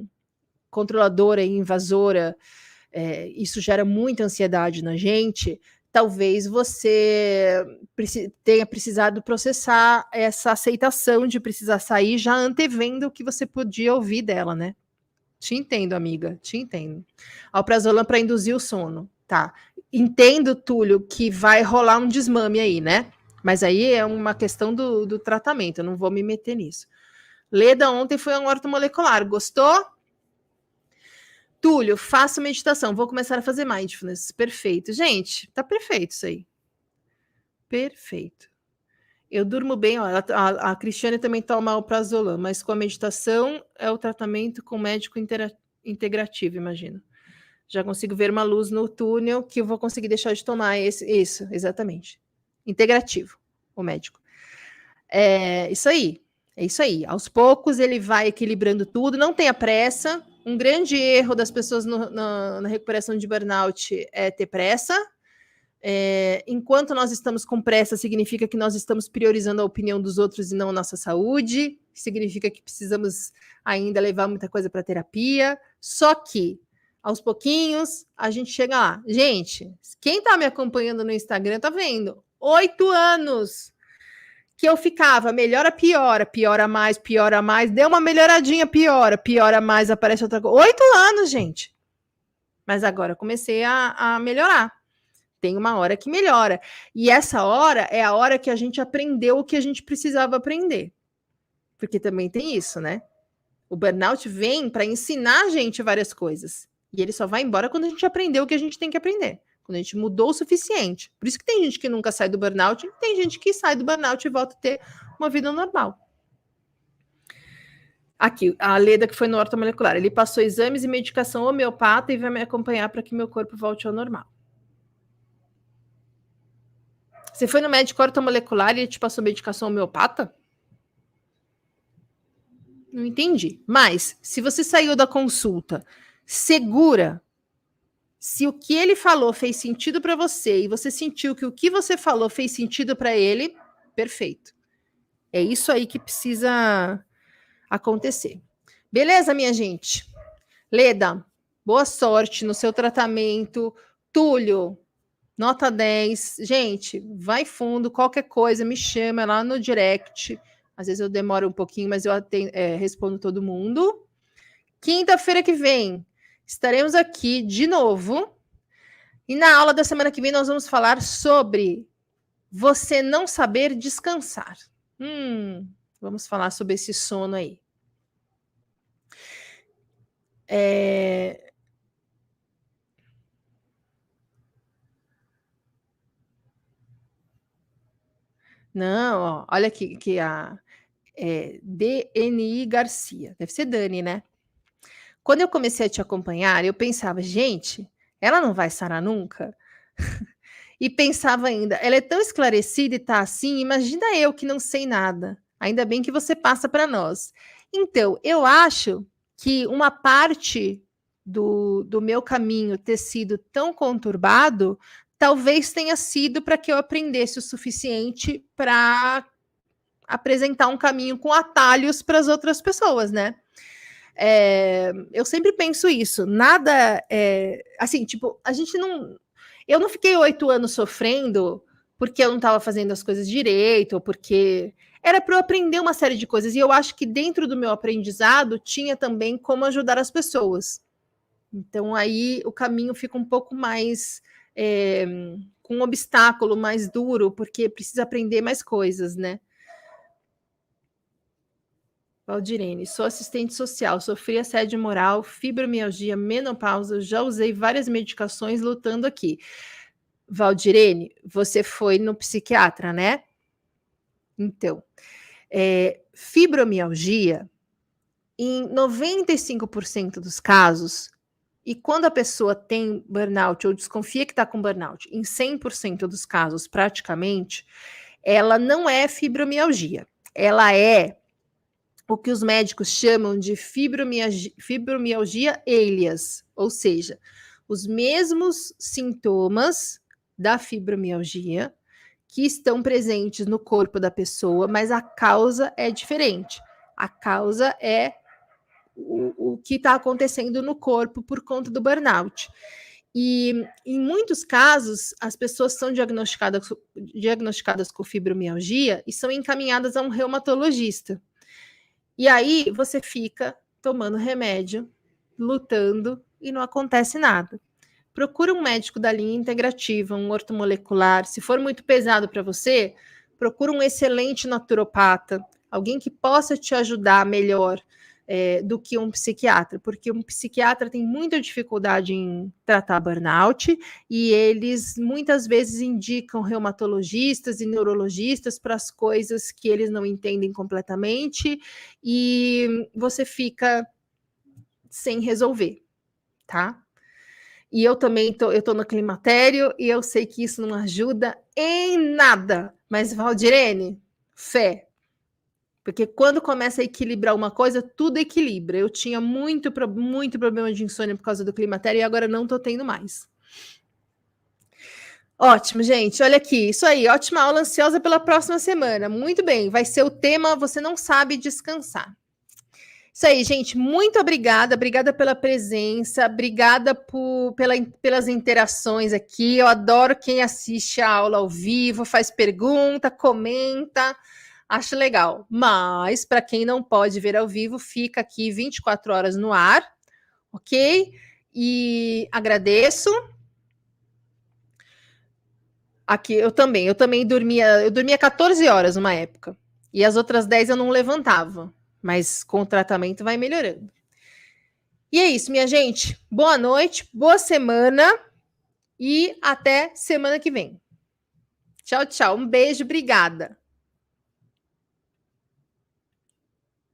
controladora e invasora, isso gera muita ansiedade na gente, talvez você tenha precisado processar essa aceitação de precisar sair, já antevendo o que você podia ouvir dela, né? Te entendo, amiga, te entendo. Alprazolam para induzir o sono, tá? Entendo, Túlio, que vai rolar um desmame aí, né? Mas aí é uma questão do tratamento, eu não vou me meter nisso. Leda ontem foi um ortomolecular, gostou? Túlio, faço meditação, vou começar a fazer mindfulness. Perfeito. Gente, tá perfeito isso aí. Perfeito. Eu durmo bem, ó, a Cristiane também toma alprazolam, mas com a meditação é o tratamento com médico integrativo, imagino. Já consigo ver uma luz no túnel que eu vou conseguir deixar de tomar isso, exatamente. Integrativo, o médico. É isso aí. Aos poucos ele vai equilibrando tudo, não tenha pressa. Um grande erro das pessoas na recuperação de burnout é ter pressa. Enquanto nós estamos com pressa, significa que nós estamos priorizando a opinião dos outros e não a nossa saúde. Significa que precisamos ainda levar muita coisa para terapia. Só que aos pouquinhos, a gente chega lá. Gente, quem está me acompanhando no Instagram está vendo. 8 anos que eu ficava, melhora, piora mais, deu uma melhoradinha, piora mais, aparece outra coisa. 8 anos, gente. Mas agora eu comecei a melhorar. Tem uma hora que melhora. E essa hora é a hora que a gente aprendeu o que a gente precisava aprender. Porque também tem isso, né? O burnout vem para ensinar a gente várias coisas. E ele só vai embora quando a gente aprendeu o que a gente tem que aprender. Quando a gente mudou o suficiente. Por isso que tem gente que nunca sai do burnout, e tem gente que sai do burnout e volta a ter uma vida normal. Aqui, a Leda, que foi no ortomolecular. Ele passou exames e medicação homeopata e vai me acompanhar para que meu corpo volte ao normal. Você foi no médico ortomolecular e ele te passou medicação homeopata? Não entendi. Mas, se você saiu da consulta segura, se o que ele falou fez sentido para você e você sentiu que o que você falou fez sentido para ele, perfeito. É isso aí que precisa acontecer. Beleza, minha gente? Leda, boa sorte no seu tratamento. Túlio, nota 10. Gente, vai fundo, qualquer coisa, me chama lá no direct. Às vezes eu demoro um pouquinho, mas eu respondo todo mundo. Quinta-feira que vem, estaremos aqui de novo. E na aula da semana que vem nós vamos falar sobre você não saber descansar. Vamos falar sobre esse sono aí. Não, ó, olha aqui que a DNI Garcia, deve ser Dani, né? Quando eu comecei a te acompanhar, eu pensava, gente, ela não vai sarar nunca? E pensava ainda, ela é tão esclarecida e tá assim, imagina eu que não sei nada. Ainda bem que você passa para nós. Então, eu acho que uma parte do meu caminho ter sido tão conturbado, talvez tenha sido para que eu aprendesse o suficiente para apresentar um caminho com atalhos para as outras pessoas, né? Eu sempre penso isso. Nada assim, tipo, a gente não. Eu não fiquei 8 anos sofrendo porque eu não estava fazendo as coisas direito, ou porque era para eu aprender uma série de coisas. E eu acho que dentro do meu aprendizado tinha também como ajudar as pessoas. Então aí o caminho fica um pouco mais com um obstáculo mais duro, porque precisa aprender mais coisas, né? Valdirene, sou assistente social, sofri assédio moral, fibromialgia, menopausa, já usei várias medicações lutando aqui. Valdirene, você foi no psiquiatra, né? Então, fibromialgia, em 95% dos casos, e quando a pessoa tem burnout ou desconfia que está com burnout, em 100% dos casos, praticamente, ela não é fibromialgia. Ela é o que os médicos chamam de fibromialgia alias, ou seja, os mesmos sintomas da fibromialgia que estão presentes no corpo da pessoa, mas a causa é diferente. A causa é o que está acontecendo no corpo por conta do burnout. E em muitos casos, as pessoas são diagnosticadas com fibromialgia e são encaminhadas a um reumatologista. E aí você fica tomando remédio, lutando e não acontece nada. Procura um médico da linha integrativa, um ortomolecular. Se for muito pesado para você, procura um excelente naturopata, alguém que possa te ajudar melhor do que um psiquiatra, porque um psiquiatra tem muita dificuldade em tratar burnout e eles muitas vezes indicam reumatologistas e neurologistas para as coisas que eles não entendem completamente e você fica sem resolver, tá? E eu também tô no climatério e eu sei que isso não ajuda em nada, mas Valdirene, fé. Porque quando começa a equilibrar uma coisa, tudo equilibra. Eu tinha muito problema de insônia por causa do climatério e agora não tô tendo mais. Ótimo, gente. Olha aqui, isso aí. Ótima aula, ansiosa pela próxima semana. Muito bem, vai ser o tema Você Não Sabe Descansar. Isso aí, gente. Muito obrigada. Obrigada pela presença. Obrigada pelas interações aqui. Eu adoro quem assiste a aula ao vivo, faz pergunta, comenta. Acho legal. Mas, para quem não pode ver ao vivo, fica aqui 24 horas no ar, ok? E agradeço. Aqui, eu também dormia 14 horas numa época. E as outras 10 eu não levantava, mas com o tratamento vai melhorando. E é isso, minha gente. Boa noite, boa semana e até semana que vem. Tchau, tchau. Um beijo, obrigada.